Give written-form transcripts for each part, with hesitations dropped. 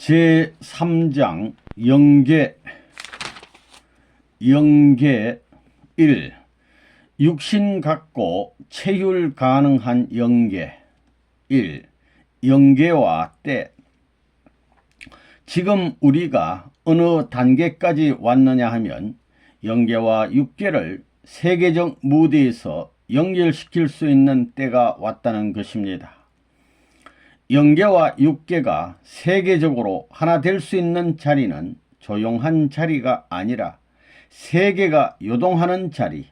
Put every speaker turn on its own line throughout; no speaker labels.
제3장 영계 1. 육신 갖고 체휼 가능한 영계 1. 영계와 때. 지금 우리가 어느 단계까지 왔느냐 하면 영계와 육계를 세계적 무대에서 연결시킬 수 있는 때가 왔다는 것입니다. 영계와 육계가 세계적으로 하나 될 수 있는 자리는 조용한 자리가 아니라 세계가 요동하는 자리,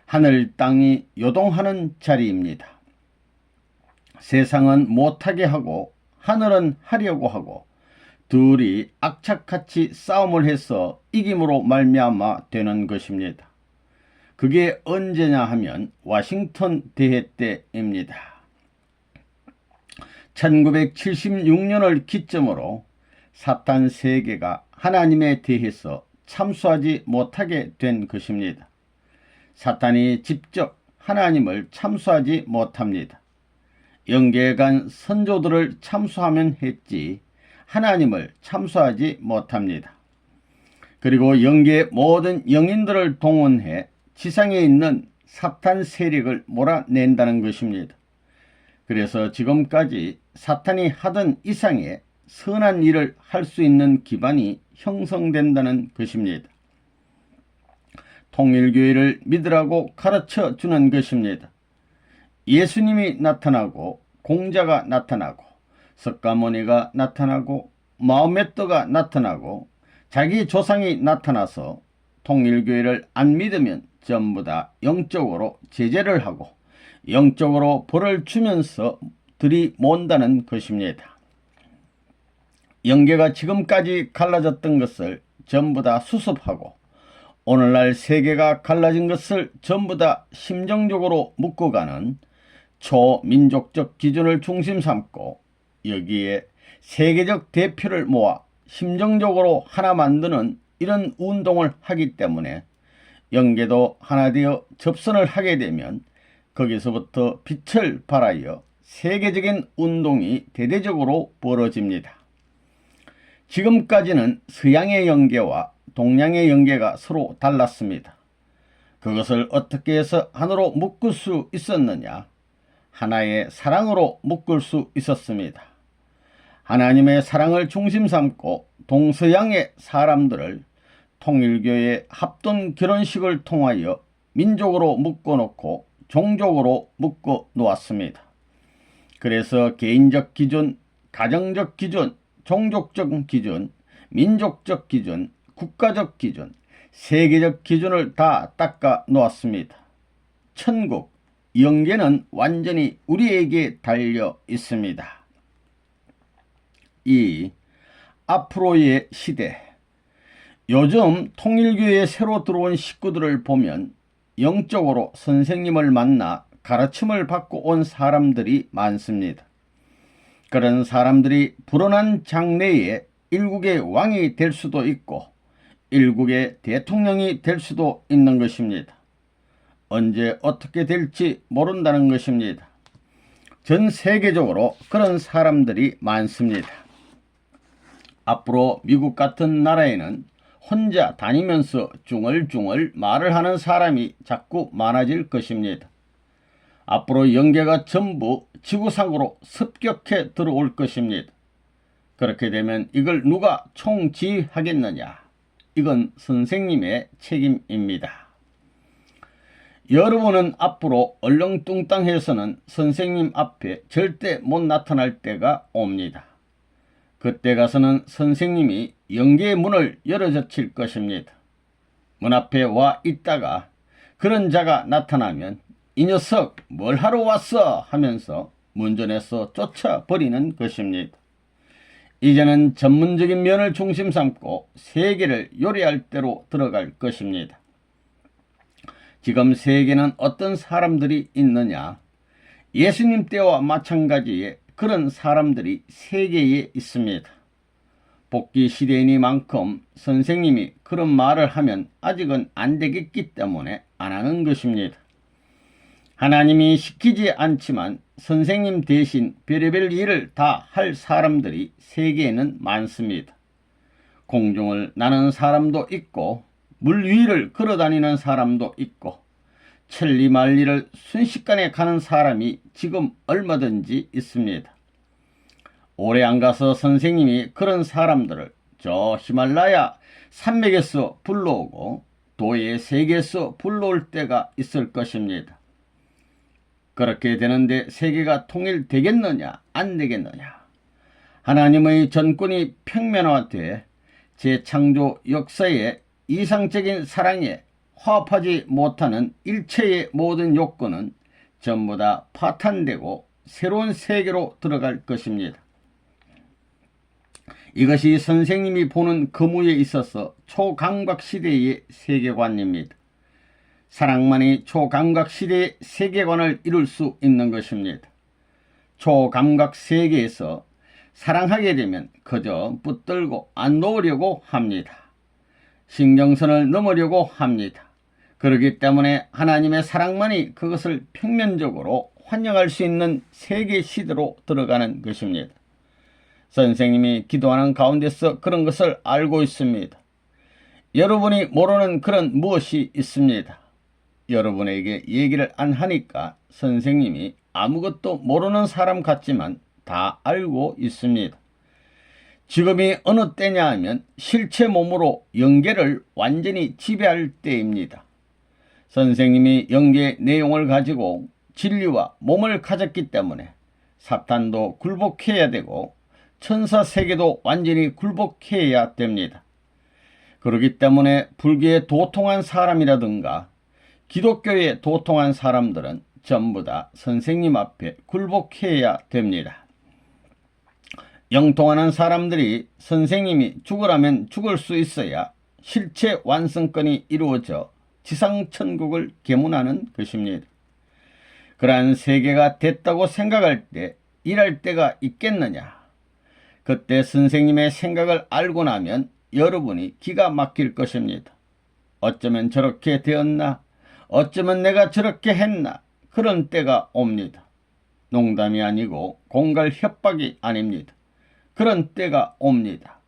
하늘 땅이 요동하는 자리입니다. 세상은 못하게 하고 하늘은 하려고 하고 둘이 악착같이 싸움을 해서 이김으로 말미암아 되는 것입니다. 그게 언제냐 하면 워싱턴 대회 때입니다. 1976년을 기점으로 사탄 세계가 하나님에 대해서 참수하지 못하게 된 것입니다. 사탄이 직접 하나님을 참수하지 못합니다. 영계에 간 선조들을 참수하면 했지 하나님을 참수하지 못합니다. 그리고 영계의 모든 영인들을 동원해 지상에 있는 사탄 세력을 몰아낸다는 것입니다. 그래서 지금까지 사탄이 하던 이상의 선한 일을 할 수 있는 기반이 형성된다는 것입니다. 통일교회를 믿으라고 가르쳐 주는 것입니다. 예수님이 나타나고 공자가 나타나고 석가모니가 나타나고 마호메트가 나타나고 자기 조상이 나타나서 통일교회를 안 믿으면 전부 다 영적으로 제재를 하고 영적으로 벌을 주면서 들이몬다는 것입니다. 영계가 지금까지 갈라졌던 것을 전부 다 수습하고 오늘날 세계가 갈라진 것을 전부 다 심정적으로 묶어가는 초민족적 기준을 중심 삼고 여기에 세계적 대표를 모아 심정적으로 하나 만드는 이런 운동을 하기 때문에 영계도 하나 되어 접선을 하게 되면 거기서부터 빛을 발하여 세계적인 운동이 대대적으로 벌어집니다. 지금까지는 서양의 영계와 동양의 영계가 서로 달랐습니다. 그것을 어떻게 해서 하나로 묶을 수 있었느냐? 하나의 사랑으로 묶을 수 있었습니다. 하나님의 사랑을 중심 삼고 동서양의 사람들을 통일교의 합동 결혼식을 통하여 민족으로 묶어놓고 종족으로 묶어 놓았습니다. 그래서 개인적 기준, 가정적 기준, 종족적 기준, 민족적 기준, 국가적 기준, 세계적 기준을 다 닦아 놓았습니다. 천국, 영계는 완전히 우리에게 달려 있습니다. 2. 앞으로의 시대. 요즘 통일교회에 새로 들어온 식구들을 보면 영적으로 선생님을 만나 가르침을 받고 온 사람들이 많습니다. 그런 사람들이 불어난 장래에 일국의 왕이 될 수도 있고 일국의 대통령이 될 수도 있는 것입니다. 언제 어떻게 될지 모른다는 것입니다. 전 세계적으로 그런 사람들이 많습니다. 앞으로 미국 같은 나라에는 혼자 다니면서 중얼중얼 말을 하는 사람이 자꾸 많아질 것입니다. 앞으로 영계가 전부 지구상으로 습격해 들어올 것입니다. 그렇게 되면 이걸 누가 총지휘하겠느냐? 이건 선생님의 책임입니다. 여러분은 앞으로 얼렁뚱땅해서는 선생님 앞에 절대 못 나타날 때가 옵니다. 그때 가서는 선생님이 영계의 문을 열어젖힐 것입니다. 문 앞에 와 있다가 그런 자가 나타나면 이 녀석 뭘 하러 왔어 하면서 문전에서 쫓아버리는 것입니다. 이제는 전문적인 면을 중심 삼고 세계를 요리할 대로 들어갈 것입니다. 지금 세계는 어떤 사람들이 있느냐? 예수님 때와 마찬가지에 그런 사람들이 세계에 있습니다. 복귀 시대이니만큼 선생님이 그런 말을 하면 아직은 안 되겠기 때문에 안 하는 것입니다. 하나님이 시키지 않지만 선생님 대신 별의별 일을 다 할 사람들이 세계에는 많습니다. 공중을 나는 사람도 있고 물 위를 걸어다니는 사람도 있고 천리만리를 순식간에 가는 사람이 지금 얼마든지 있습니다. 오래 안 가서 선생님이 그런 사람들을 저 히말라야 산맥에서 불러오고 도의 세계에서 불러올 때가 있을 것입니다. 그렇게 되는데 세계가 통일되겠느냐 안 되겠느냐. 하나님의 전권이 평면화돼 재창조 역사의 이상적인 사랑에 화합하지 못하는 일체의 모든 요건은 전부 다 파탄되고 새로운 세계로 들어갈 것입니다. 이것이 선생님이 보는 거무에 있어서 초감각시대의 세계관입니다. 사랑만이 초감각시대의 세계관을 이룰 수 있는 것입니다. 초감각 세계에서 사랑하게 되면 그저 붙들고 안 놓으려고 합니다. 신경선을 넘으려고 합니다. 그렇기 때문에 하나님의 사랑만이 그것을 평면적으로 환영할 수 있는 세계 시대로 들어가는 것입니다. 선생님이 기도하는 가운데서 그런 것을 알고 있습니다. 여러분이 모르는 그런 무엇이 있습니다. 여러분에게 얘기를 안 하니까 선생님이 아무것도 모르는 사람 같지만 다 알고 있습니다. 지금이 어느 때냐 하면 실체 몸으로 영계를 완전히 지배할 때입니다. 선생님이 영계의 내용을 가지고 진리와 몸을 가졌기 때문에 사탄도 굴복해야 되고 천사 세계도 완전히 굴복해야 됩니다. 그렇기 때문에 불교에 도통한 사람이라든가 기독교에 도통한 사람들은 전부 다 선생님 앞에 굴복해야 됩니다. 영통하는 사람들이 선생님이 죽으라면 죽을 수 있어야 실체 완성권이 이루어져 지상천국을 계문하는 것입니다. 그러한 세계가 됐다고 생각할 때 일할 때가 있겠느냐? 그때 선생님의 생각을 알고 나면 여러분이 기가 막힐 것입니다. 어쩌면 저렇게 되었나? 어쩌면 내가 저렇게 했나? 그런 때가 옵니다. 농담이 아니고 공갈 협박이 아닙니다. 그런 때가 옵니다.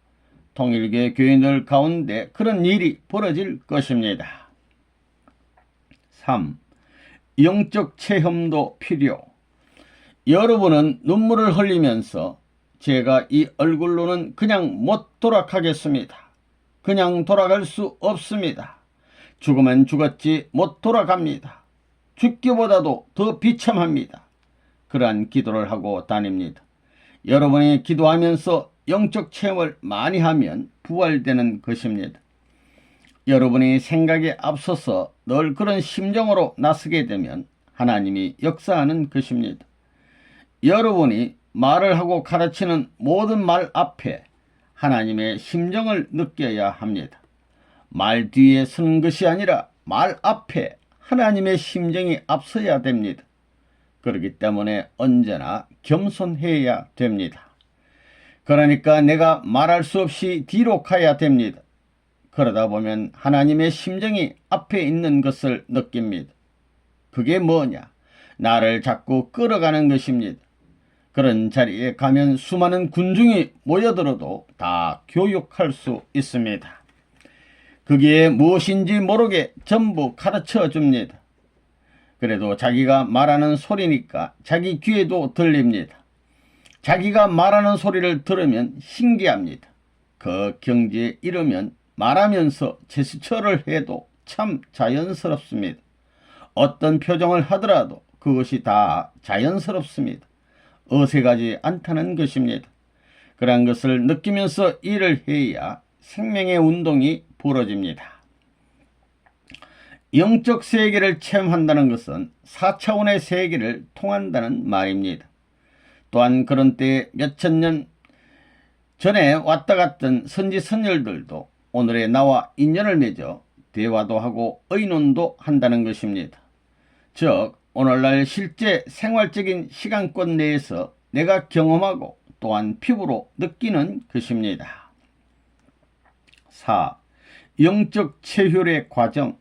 통일교 교인들 가운데 그런 일이 벌어질 것입니다. 3. 영적 체험도 필요. 여러분은 눈물을 흘리면서 제가 이 얼굴로는 그냥 못 돌아가겠습니다. 그냥 돌아갈 수 없습니다. 죽으면 죽었지 못 돌아갑니다. 죽기보다도 더 비참합니다. 그러한 기도를 하고 다닙니다. 여러분이 기도하면서 영적 체험을 많이 하면 부활되는 것입니다. 여러분이 생각에 앞서서 늘 그런 심정으로 나서게 되면 하나님이 역사하는 것입니다. 여러분이 말을 하고 가르치는 모든 말 앞에 하나님의 심정을 느껴야 합니다. 말 뒤에 서는 것이 아니라 말 앞에 하나님의 심정이 앞서야 됩니다. 그렇기 때문에 언제나 겸손해야 됩니다. 그러니까 내가 말할 수 없이 뒤로 가야 됩니다. 그러다 보면 하나님의 심정이 앞에 있는 것을 느낍니다. 그게 뭐냐? 나를 자꾸 끌어가는 것입니다. 그런 자리에 가면 수많은 군중이 모여들어도 다 교육할 수 있습니다. 그게 무엇인지 모르게 전부 가르쳐 줍니다. 그래도 자기가 말하는 소리니까 자기 귀에도 들립니다. 자기가 말하는 소리를 들으면 신기합니다. 그 경지에 이르면 말하면서 제스처를 해도 참 자연스럽습니다. 어떤 표정을 하더라도 그것이 다 자연스럽습니다. 어색하지 않다는 것입니다. 그러한 것을 느끼면서 일을 해야 생명의 운동이 벌어집니다. 영적 세계를 체험한다는 것은 4차원의 세계를 통한다는 말입니다. 또한 그런 때에 몇천 년 전에 왔다 갔던 선지 선열들도 오늘의 나와 인연을 맺어 대화도 하고 의논도 한다는 것입니다. 즉 오늘날 실제 생활적인 시간권 내에서 내가 경험하고 또한 피부로 느끼는 것입니다. 4. 영적 체혈의 과정.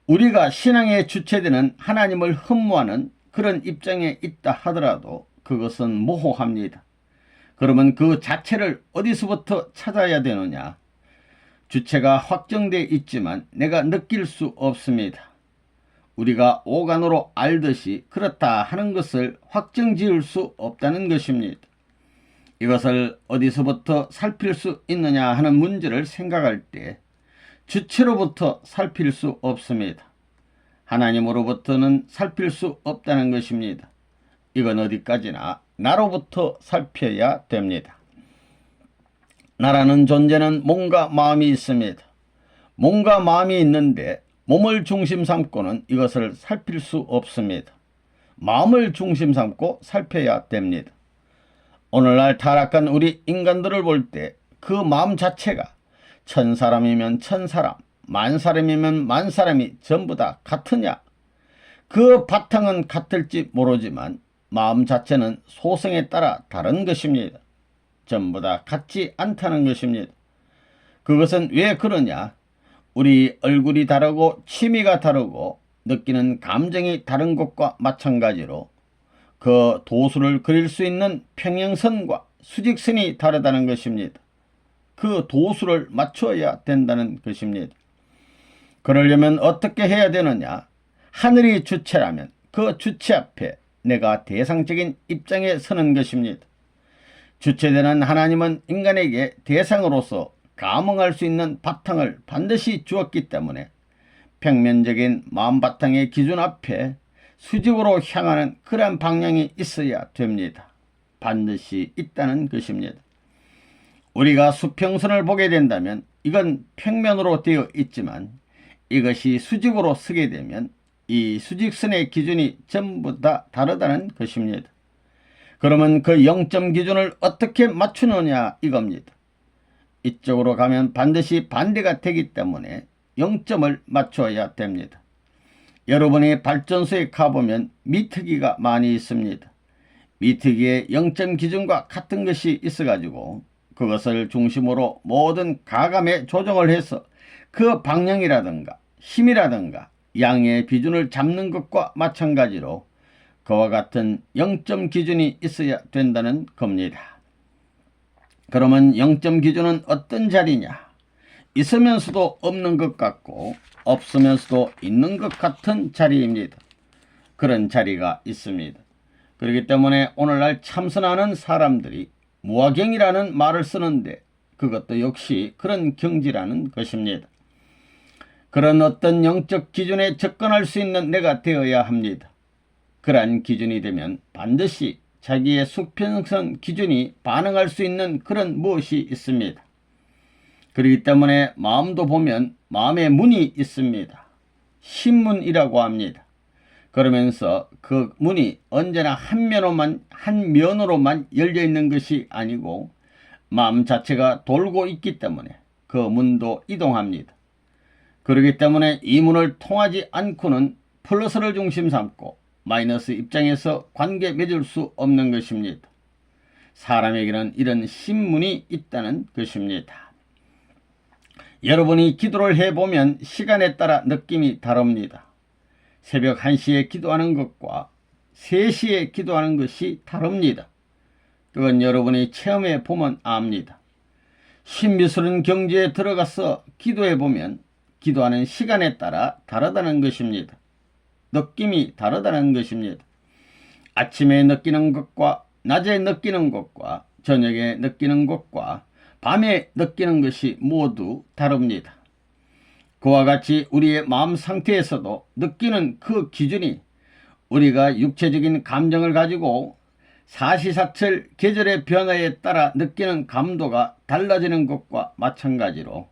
우리가 신앙의 주체되는 하나님을 흠모하는 그런 입장에 있다 하더라도 그것은 모호합니다. 그러면 그 자체를 어디서부터 찾아야 되느냐? 주체가 확정되어 있지만 내가 느낄 수 없습니다. 우리가 오간으로 알듯이 그렇다 하는 것을 확정지을 수 없다는 것입니다. 이것을 어디서부터 살필 수 있느냐 하는 문제를 생각할 때 주체로부터 살필 수 없습니다. 하나님으로부터는 살필 수 없다는 것입니다. 이건 어디까지나 나로부터 살펴야 됩니다. 나라는 존재는 몸과 마음이 있습니다. 몸과 마음이 있는데 몸을 중심 삼고는 이것을 살필 수 없습니다. 마음을 중심 삼고 살펴야 됩니다. 오늘날 타락한 우리 인간들을 볼 때 그 마음 자체가 1000사람이면 1000사람, 10,000사람이면 10,000사람이 전부 다 같으냐? 그 바탕은 같을지 모르지만 마음 자체는 소성에 따라 다른 것입니다. 전부 다 같지 않다는 것입니다. 그것은 왜 그러냐? 우리 얼굴이 다르고 취미가 다르고 느끼는 감정이 다른 것과 마찬가지로 그 도수를 그릴 수 있는 평행선과 수직선이 다르다는 것입니다. 그 도수를 맞춰야 된다는 것입니다. 그러려면 어떻게 해야 되느냐? 하늘이 주체라면 그 주체 앞에 내가 대상적인 입장에 서는 것입니다. 주체되는 하나님은 인간에게 대상으로서 감흥할 수 있는 바탕을 반드시 주었기 때문에 평면적인 마음 바탕의 기준 앞에 수직으로 향하는 그러한 방향이 있어야 됩니다. 반드시 있다는 것입니다. 우리가 수평선을 보게 된다면 이건 평면으로 되어 있지만 이것이 수직으로 서게 되면 이 수직선의 기준이 전부 다 다르다는 것입니다. 그러면 그 0점 기준을 어떻게 맞추느냐 이겁니다. 이쪽으로 가면 반드시 반대가 되기 때문에 0점을 맞춰야 됩니다. 여러분이 발전소에 가보면 미트기가 많이 있습니다. 미트기에 0점 기준과 같은 것이 있어가지고 그것을 중심으로 모든 가감에 조정을 해서 그 방향이라든가 힘이라든가 양의 비준을 잡는 것과 마찬가지로 그와 같은 0점 기준이 있어야 된다는 겁니다. 그러면 0점 기준은 어떤 자리냐? 있으면서도 없는 것 같고 없으면서도 있는 것 같은 자리입니다. 그런 자리가 있습니다. 그렇기 때문에 오늘날 참선하는 사람들이 무화경이라는 말을 쓰는데 그것도 역시 그런 경지라는 것입니다. 그런 어떤 영적 기준에 접근할 수 있는 내가 되어야 합니다. 그러한 기준이 되면 반드시 자기의 수평선 기준이 반응할 수 있는 그런 무엇이 있습니다. 그렇기 때문에 마음도 보면 마음의 문이 있습니다. 신문이라고 합니다. 그러면서 그 문이 언제나 한 면으로만 열려 있는 것이 아니고 마음 자체가 돌고 있기 때문에 그 문도 이동합니다. 그렇기 때문에 이 문을 통하지 않고는 플러스를 중심 삼고 마이너스 입장에서 관계 맺을 수 없는 것입니다. 사람에게는 이런 신문이 있다는 것입니다. 여러분이 기도를 해보면 시간에 따라 느낌이 다릅니다. 새벽 1시에 기도하는 것과 3시에 기도하는 것이 다릅니다. 그건 여러분이 체험해 보면 압니다. 신미스러운 경지에 들어가서 기도해 보면 기도하는 시간에 따라 다르다는 것입니다. 느낌이 다르다는 것입니다. 아침에 느끼는 것과 낮에 느끼는 것과 저녁에 느끼는 것과 밤에 느끼는 것이 모두 다릅니다. 그와 같이 우리의 마음 상태에서도 느끼는 그 기준이 우리가 육체적인 감정을 가지고 사시사철 계절의 변화에 따라 느끼는 감도가 달라지는 것과 마찬가지로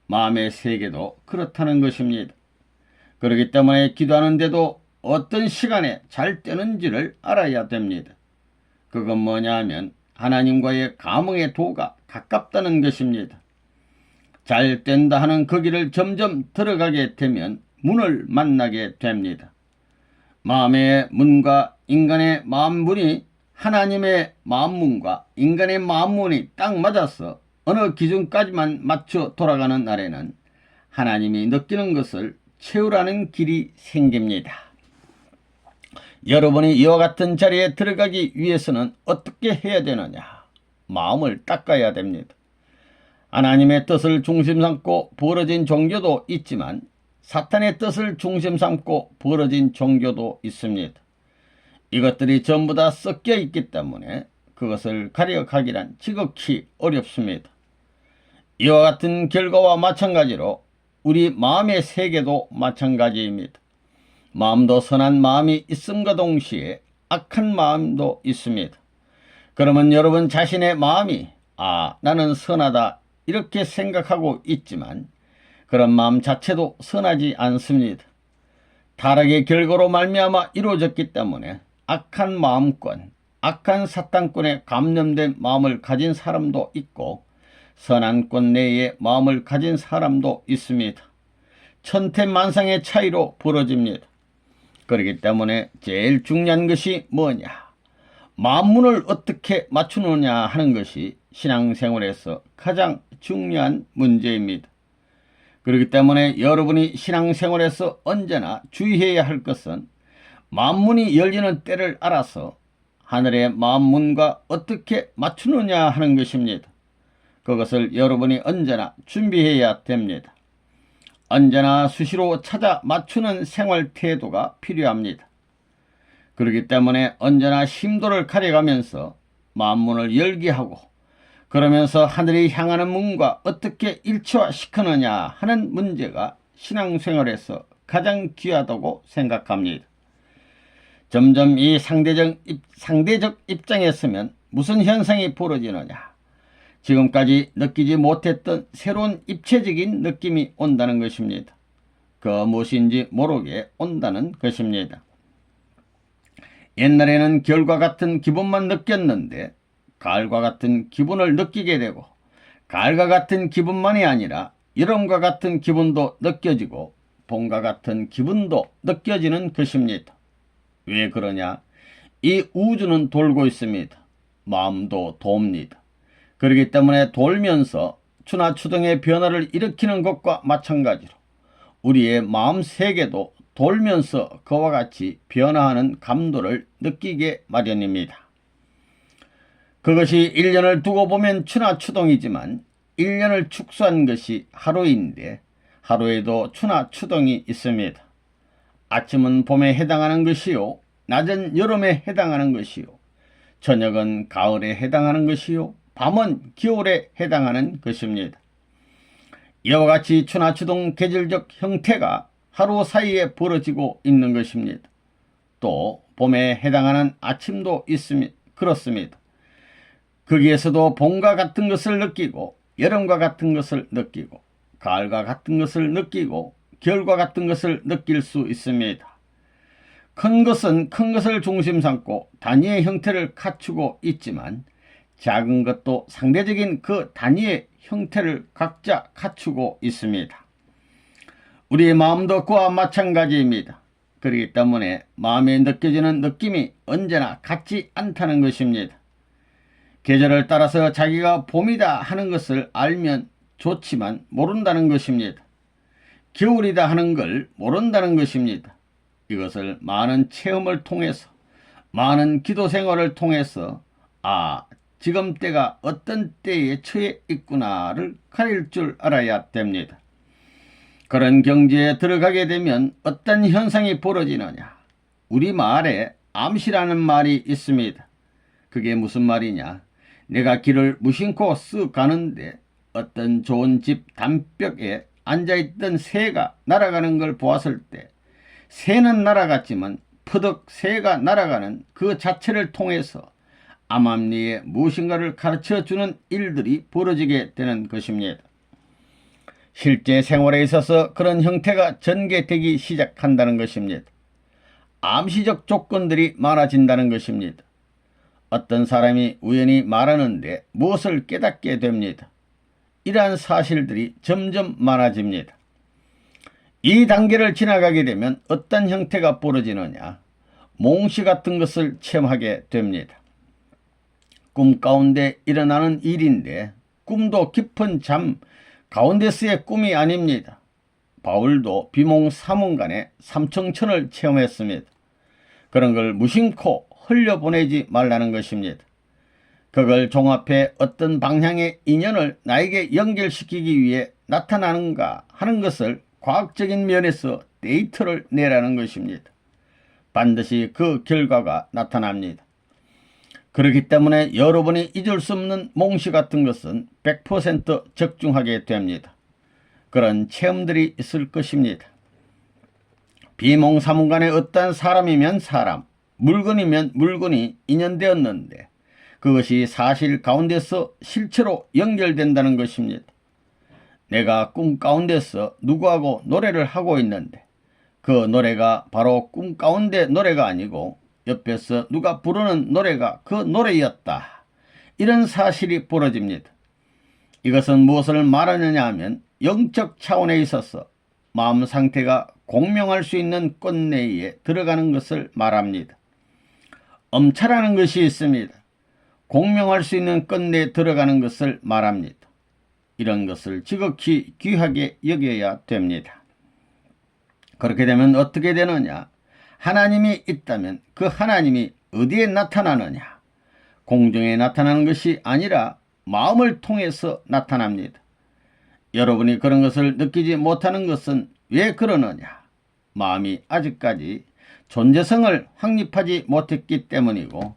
마음의 세계도 그렇다는 것입니다. 그렇기 때문에 기도하는데도 어떤 시간에 잘 되는지를 알아야 됩니다. 그건 뭐냐 하면 하나님과의 감흥의 도가 가깝다는 것입니다. 잘 된다 하는 그 길을 점점 들어가게 되면 문을 만나게 됩니다. 마음의 문과 인간의 마음문이 하나님의 마음문과 인간의 마음문이 딱 맞아서 어느 기준까지만 맞춰 돌아가는 날에는 하나님이 느끼는 것을 채우라는 길이 생깁니다. 여러분이 이와 같은 자리에 들어가기 위해서는 어떻게 해야 되느냐? 마음을 닦아야 됩니다. 하나님의 뜻을 중심 삼고 벌어진 종교도 있지만 사탄의 뜻을 중심 삼고 벌어진 종교도 있습니다. 이것들이 전부 다 섞여 있기 때문에 그것을 가려가기란 지극히 어렵습니다. 이와 같은 결과와 마찬가지로 우리 마음의 세계도 마찬가지입니다. 마음도 선한 마음이 있음과 동시에 악한 마음도 있습니다. 그러면 여러분 자신의 마음이 나는 선하다 이렇게 생각하고 있지만 그런 마음 자체도 선하지 않습니다. 타락의 결과로 말미암아 이루어졌기 때문에 악한 마음권, 악한 사탄권에 감염된 마음을 가진 사람도 있고 선한 권 내에 마음을 가진 사람도 있습니다. 천태만상의 차이로 벌어집니다. 그렇기 때문에 제일 중요한 것이 뭐냐? 마음문을 어떻게 맞추느냐 하는 것이 신앙생활에서 가장 중요한 문제입니다. 그렇기 때문에 여러분이 신앙생활에서 언제나 주의해야 할 것은 마음문이 열리는 때를 알아서 하늘의 마음문과 어떻게 맞추느냐 하는 것입니다. 그것을 여러분이 언제나 준비해야 됩니다. 언제나 수시로 찾아 맞추는 생활 태도가 필요합니다. 그렇기 때문에 언제나 심도를 가려가면서 마음문을 열게 하고 그러면서 하늘이 향하는 문과 어떻게 일치화시키느냐 하는 문제가 신앙생활에서 가장 귀하다고 생각합니다. 점점 이 상대적 입장에 서면 무슨 현상이 벌어지느냐? 지금까지 느끼지 못했던 새로운 입체적인 느낌이 온다는 것입니다. 그 무엇인지 모르게 온다는 것입니다. 옛날에는 겨울과 같은 기분만 느꼈는데 가을과 같은 기분을 느끼게 되고 가을과 같은 기분만이 아니라 여름과 같은 기분도 느껴지고 봄과 같은 기분도 느껴지는 것입니다. 왜 그러냐? 이 우주는 돌고 있습니다. 마음도 돕니다. 그렇기 때문에 돌면서 추나 추동의 변화를 일으키는 것과 마찬가지로 우리의 마음 세계도 돌면서 그와 같이 변화하는 감도를 느끼게 마련입니다. 그것이 1년을 두고 보면 추나 추동이지만 1년을 축소한 것이 하루인데 하루에도 추나 추동이 있습니다. 아침은 봄에 해당하는 것이요, 낮은 여름에 해당하는 것이요, 저녁은 가을에 해당하는 것이요, 밤은 겨울에 해당하는 것입니다. 이와 같이 추나 추동 계절적 형태가 하루 사이에 벌어지고 있는 것입니다. 또 봄에 해당하는 아침도 있으면 그렇습니다. 거기에서도 봄과 같은 것을 느끼고 여름과 같은 것을 느끼고 가을과 같은 것을 느끼고 겨울과 같은 것을 느낄 수 있습니다. 큰 것은 큰 것을 중심 삼고 단위의 형태를 갖추고 있지만 작은 것도 상대적인 그 단위의 형태를 각자 갖추고 있습니다. 우리의 마음도 그와 마찬가지입니다. 그렇기 때문에 마음에 느껴지는 느낌이 언제나 같지 않다는 것입니다. 계절을 따라서 자기가 봄이다 하는 것을 알면 좋지만 모른다는 것입니다. 겨울이다 하는 걸 모른다는 것입니다. 이것을 많은 체험을 통해서 많은 기도 생활을 통해서 지금 때가 어떤 때에 처해 있구나를 가릴 줄 알아야 됩니다. 그런 경지에 들어가게 되면 어떤 현상이 벌어지느냐? 우리 말에 암시라는 말이 있습니다. 그게 무슨 말이냐? 내가 길을 무심코 쓱 가는데 어떤 좋은 집 담벽에 앉아있던 새가 날아가는 걸 보았을 때 새는 날아갔지만 퍼덕 새가 날아가는 그 자체를 통해서 암암리에 무엇인가를 가르쳐주는 일들이 벌어지게 되는 것입니다. 실제 생활에 있어서 그런 형태가 전개되기 시작한다는 것입니다. 암시적 조건들이 많아진다는 것입니다. 어떤 사람이 우연히 말하는데 무엇을 깨닫게 됩니다. 이러한 사실들이 점점 많아집니다. 이 단계를 지나가게 되면 어떤 형태가 벌어지느냐? 몽시 같은 것을 체험하게 됩니다. 꿈 가운데 일어나는 일인데 꿈도 깊은 잠 가운데서의 꿈이 아닙니다. 바울도 비몽사몽간에 삼청천을 체험했습니다. 그런 걸 무심코 흘려보내지 말라는 것입니다. 그걸 종합해 어떤 방향의 인연을 나에게 연결시키기 위해 나타나는가 하는 것을 과학적인 면에서 데이터를 내라는 것입니다. 반드시 그 결과가 나타납니다. 그렇기 때문에 여러분이 잊을 수 없는 몽시 같은 것은 100% 적중하게 됩니다. 그런 체험들이 있을 것입니다. 비몽사몽간에 어떠한 사람이면 사람, 물건이면 물건이 인연되었는데 그것이 사실 가운데서 실체로 연결된다는 것입니다. 내가 꿈 가운데서 누구하고 노래를 하고 있는데 그 노래가 바로 꿈 가운데 노래가 아니고 옆에서 누가 부르는 노래가 그 노래였다. 이런 사실이 벌어집니다. 이것은 무엇을 말하느냐 하면 영적 차원에 있어서 마음 상태가 공명할 수 있는 꽃내에 들어가는 것을 말합니다. 엄차라는 것이 있습니다. 공명할 수 있는 꽃내에 들어가는 것을 말합니다. 이런 것을 지극히 귀하게 여겨야 됩니다. 그렇게 되면 어떻게 되느냐? 하나님이 있다면 그 하나님이 어디에 나타나느냐? 공중에 나타나는 것이 아니라 마음을 통해서 나타납니다. 여러분이 그런 것을 느끼지 못하는 것은 왜 그러느냐? 마음이 아직까지 존재성을 확립하지 못했기 때문이고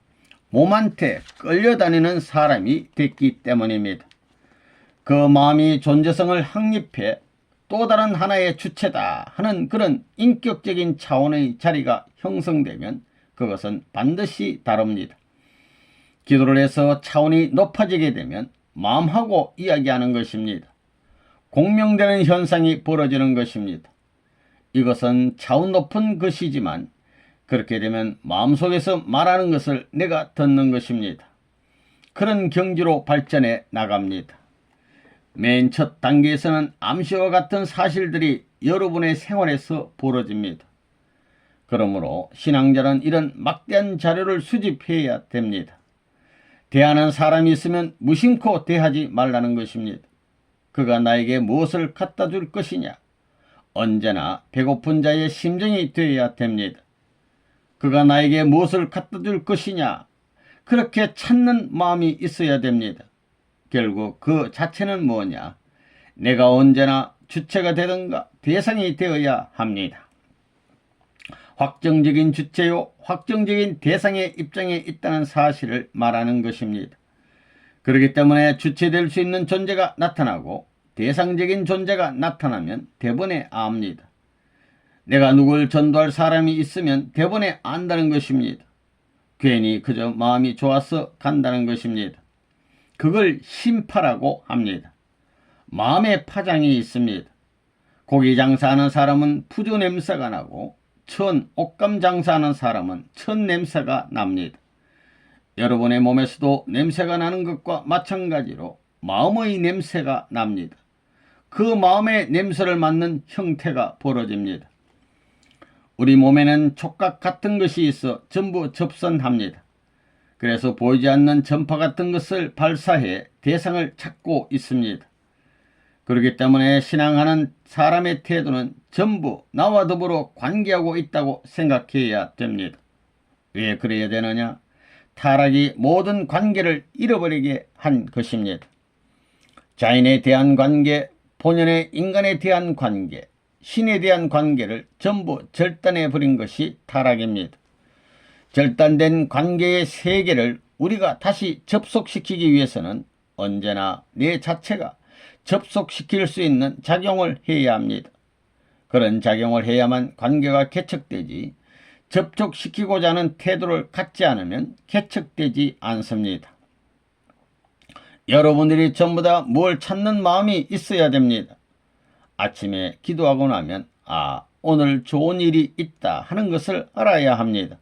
몸한테 끌려다니는 사람이 됐기 때문입니다. 그 마음이 존재성을 확립해 또 다른 하나의 주체다 하는 그런 인격적인 차원의 자리가 형성되면 그것은 반드시 다릅니다. 기도를 해서 차원이 높아지게 되면 마음하고 이야기하는 것입니다. 공명되는 현상이 벌어지는 것입니다. 이것은 차원 높은 것이지만 그렇게 되면 마음속에서 말하는 것을 내가 듣는 것입니다. 그런 경지로 발전해 나갑니다. 맨 첫 단계에서는 암시와 같은 사실들이 여러분의 생활에서 벌어집니다. 그러므로 신앙자는 이런 막대한 자료를 수집해야 됩니다. 대하는 사람이 있으면 무심코 대하지 말라는 것입니다. 그가 나에게 무엇을 갖다 줄 것이냐? 언제나 배고픈 자의 심정이 되어야 됩니다. 그가 나에게 무엇을 갖다 줄 것이냐? 그렇게 찾는 마음이 있어야 됩니다. 결국 그 자체는 뭐냐? 내가 언제나 주체가 되든가 대상이 되어야 합니다. 확정적인 주체요, 확정적인 대상의 입장에 있다는 사실을 말하는 것입니다. 그렇기 때문에 주체될 수 있는 존재가 나타나고 대상적인 존재가 나타나면 대번에 압니다. 내가 누굴 전도할 사람이 있으면 대번에 안다는 것입니다. 괜히 그저 마음이 좋아서 간다는 것입니다. 그걸 심파라고 합니다. 마음의 파장이 있습니다. 고기 장사하는 사람은 푸주 냄새가 나고 옷감 장사하는 사람은 천 냄새가 납니다. 여러분의 몸에서도 냄새가 나는 것과 마찬가지로 마음의 냄새가 납니다. 그 마음의 냄새를 맡는 형태가 벌어집니다. 우리 몸에는 촉각 같은 것이 있어 전부 접선합니다. 그래서 보이지 않는 전파 같은 것을 발사해 대상을 찾고 있습니다. 그렇기 때문에 신앙하는 사람의 태도는 전부 나와 더불어 관계하고 있다고 생각해야 됩니다. 왜 그래야 되느냐? 타락이 모든 관계를 잃어버리게 한 것입니다. 자인에 대한 관계, 본연의 인간에 대한 관계, 신에 대한 관계를 전부 절단해버린 것이 타락입니다. 절단된 관계의 세계를 우리가 다시 접속시키기 위해서는 언제나 내 자체가 접속시킬 수 있는 작용을 해야 합니다. 그런 작용을 해야만 관계가 개척되지 접촉시키고자 하는 태도를 갖지 않으면 개척되지 않습니다. 여러분들이 전부 다 뭘 찾는 마음이 있어야 됩니다. 아침에 기도하고 나면 오늘 좋은 일이 있다 하는 것을 알아야 합니다.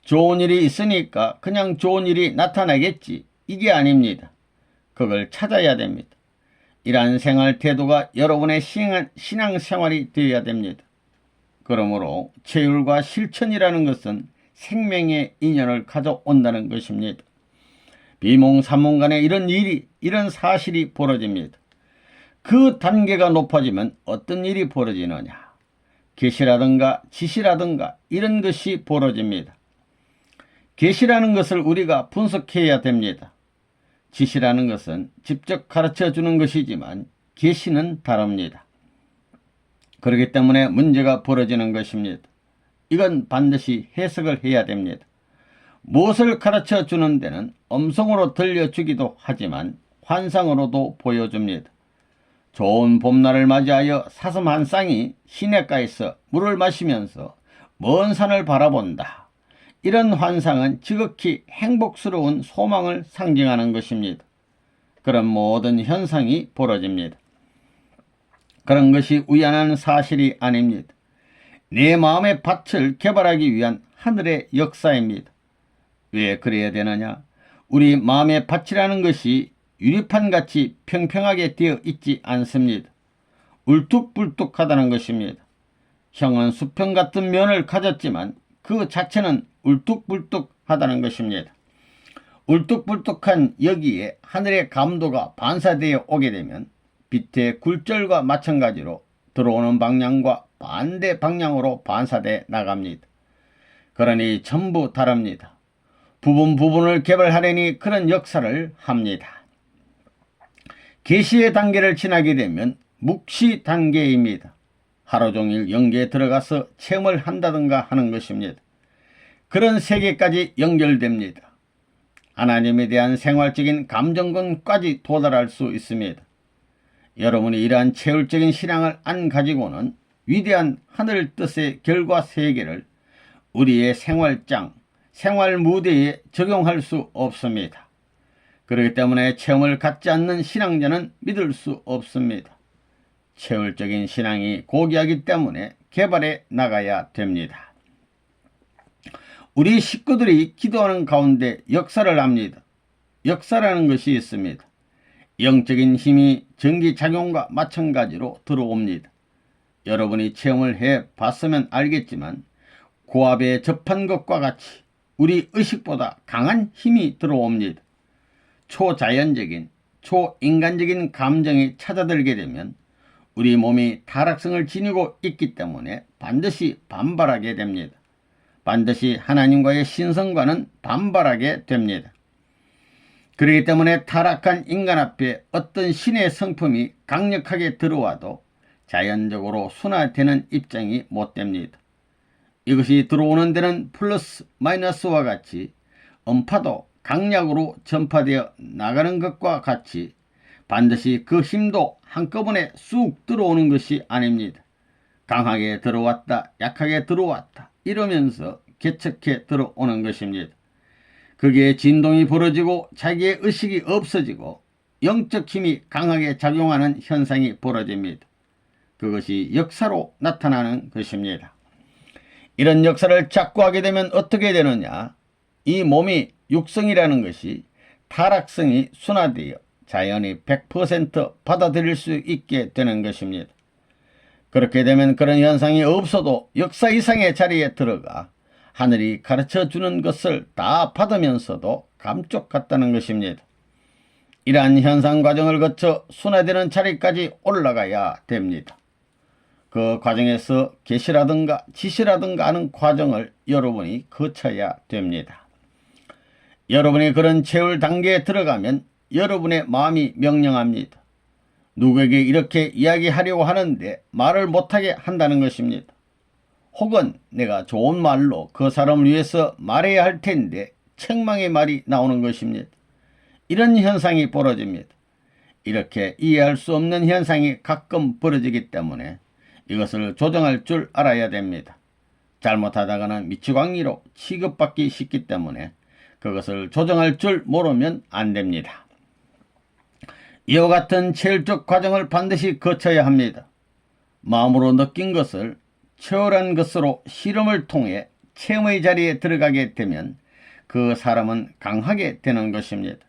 좋은 일이 있으니까 그냥 좋은 일이 나타나겠지, 이게 아닙니다. 그걸 찾아야 됩니다. 이러한 생활 태도가 여러분의 신앙생활이 되어야 됩니다. 그러므로 체율과 실천이라는 것은 생명의 인연을 가져온다는 것입니다. 비몽사몽간에 이런 사실이 벌어집니다. 그 단계가 높아지면 어떤 일이 벌어지느냐. 계시라든가 지시라든가 이런 것이 벌어집니다. 계시라는 것을 우리가 분석해야 됩니다. 지시라는 것은 직접 가르쳐주는 것이지만 계시는 다릅니다. 그렇기 때문에 문제가 벌어지는 것입니다. 이건 반드시 해석을 해야 됩니다. 무엇을 가르쳐주는 데는 음성으로 들려주기도 하지만 환상으로도 보여줍니다. 좋은 봄날을 맞이하여 사슴 한 쌍이 시냇가에서 물을 마시면서 먼 산을 바라본다. 이런 환상은 지극히 행복스러운 소망을 상징하는 것입니다. 그런 모든 현상이 벌어집니다. 그런 것이 우연한 사실이 아닙니다. 내 마음의 밭을 개발하기 위한 하늘의 역사입니다. 왜 그래야 되느냐? 우리 마음의 밭이라는 것이 유리판같이 평평하게 되어 있지 않습니다. 울뚝불뚝하다는 것입니다. 형은 수평 같은 면을 가졌지만 그 자체는 울뚝불뚝하다는 것입니다. 울뚝불뚝한 여기에 하늘의 감도가 반사되어 오게 되면 빛의 굴절과 마찬가지로 들어오는 방향과 반대 방향으로 반사돼 나갑니다. 그러니 전부 다릅니다. 부분을 개발하려니 그런 역사를 합니다. 계시의 단계를 지나게 되면 묵시 단계입니다. 하루 종일 영계에 들어가서 체험을 한다든가 하는 것입니다. 그런 세계까지 연결됩니다. 하나님에 대한 생활적인 감정권까지 도달할 수 있습니다. 여러분이 이러한 체율적인 신앙을 안 가지고는 위대한 하늘 뜻의 결과 세계를 우리의 생활장, 생활 무대에 적용할 수 없습니다. 그렇기 때문에 체험을 갖지 않는 신앙자는 믿을 수 없습니다. 체율적인 신앙이 고귀하기 때문에 개발해 나가야 됩니다. 우리 식구들이 기도하는 가운데 역사를 합니다. 역사라는 것이 있습니다. 영적인 힘이 전기작용과 마찬가지로 들어옵니다. 여러분이 체험을 해 봤으면 알겠지만 고압에 접한 것과 같이 우리 의식보다 강한 힘이 들어옵니다. 초자연적인, 초인간적인 감정이 찾아들게 되면 우리 몸이 타락성을 지니고 있기 때문에 반드시 반발하게 됩니다. 반드시 하나님과의 신성과는 반발하게 됩니다. 그렇기 때문에 타락한 인간 앞에 어떤 신의 성품이 강력하게 들어와도 자연적으로 순화되는 입장이 못 됩니다. 이것이 들어오는 데는 플러스 마이너스와 같이 음파도 강약으로 전파되어 나가는 것과 같이 반드시 그 힘도 한꺼번에 쑥 들어오는 것이 아닙니다. 강하게 들어왔다, 약하게 들어왔다 이러면서 개척해 들어오는 것입니다. 그게 진동이 벌어지고 자기의 의식이 없어지고 영적 힘이 강하게 작용하는 현상이 벌어집니다. 그것이 역사로 나타나는 것입니다. 이런 역사를 자꾸 하게 되면 어떻게 되느냐? 이 몸이 육성이라는 것이 타락성이 순화되어 자연이 100% 받아들일 수 있게 되는 것입니다. 그렇게 되면 그런 현상이 없어도 역사 이상의 자리에 들어가 하늘이 가르쳐주는 것을 다 받으면서도 감쪽같다는 것입니다. 이러한 현상 과정을 거쳐 순화되는 자리까지 올라가야 됩니다. 그 과정에서 계시라든가 지시라든가 하는 과정을 여러분이 거쳐야 됩니다. 여러분이 그런 체울 단계에 들어가면 여러분의 마음이 명령합니다. 누구에게 이렇게 이야기하려고 하는데 말을 못하게 한다는 것입니다. 혹은 내가 좋은 말로 그 사람을 위해서 말해야 할 텐데 책망의 말이 나오는 것입니다. 이런 현상이 벌어집니다. 이렇게 이해할 수 없는 현상이 가끔 벌어지기 때문에 이것을 조정할 줄 알아야 됩니다. 잘못하다가는 미치광이로 취급받기 쉽기 때문에 그것을 조정할 줄 모르면 안 됩니다. 이와 같은 체질적 과정을 반드시 거쳐야 합니다. 마음으로 느낀 것을 초월한 것으로 실험을 통해 체험의 자리에 들어가게 되면 그 사람은 강하게 되는 것입니다.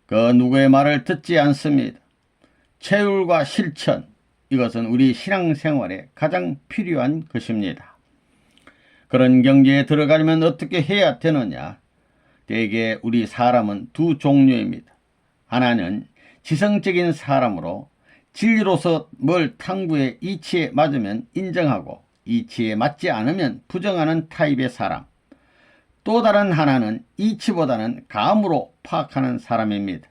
그 누구의 말을 듣지 않습니다. 체율과 실천, 이것은 우리 신앙생활에 가장 필요한 것입니다. 그런 경지에 들어가려면 어떻게 해야 되느냐? 대개 우리 사람은 두 종류입니다. 하나는 지성적인 사람으로 진리로서 뭘 탐구해 이치에 맞으면 인정하고 이치에 맞지 않으면 부정하는 타입의 사람. 또 다른 하나는 이치보다는 감으로 파악하는 사람입니다.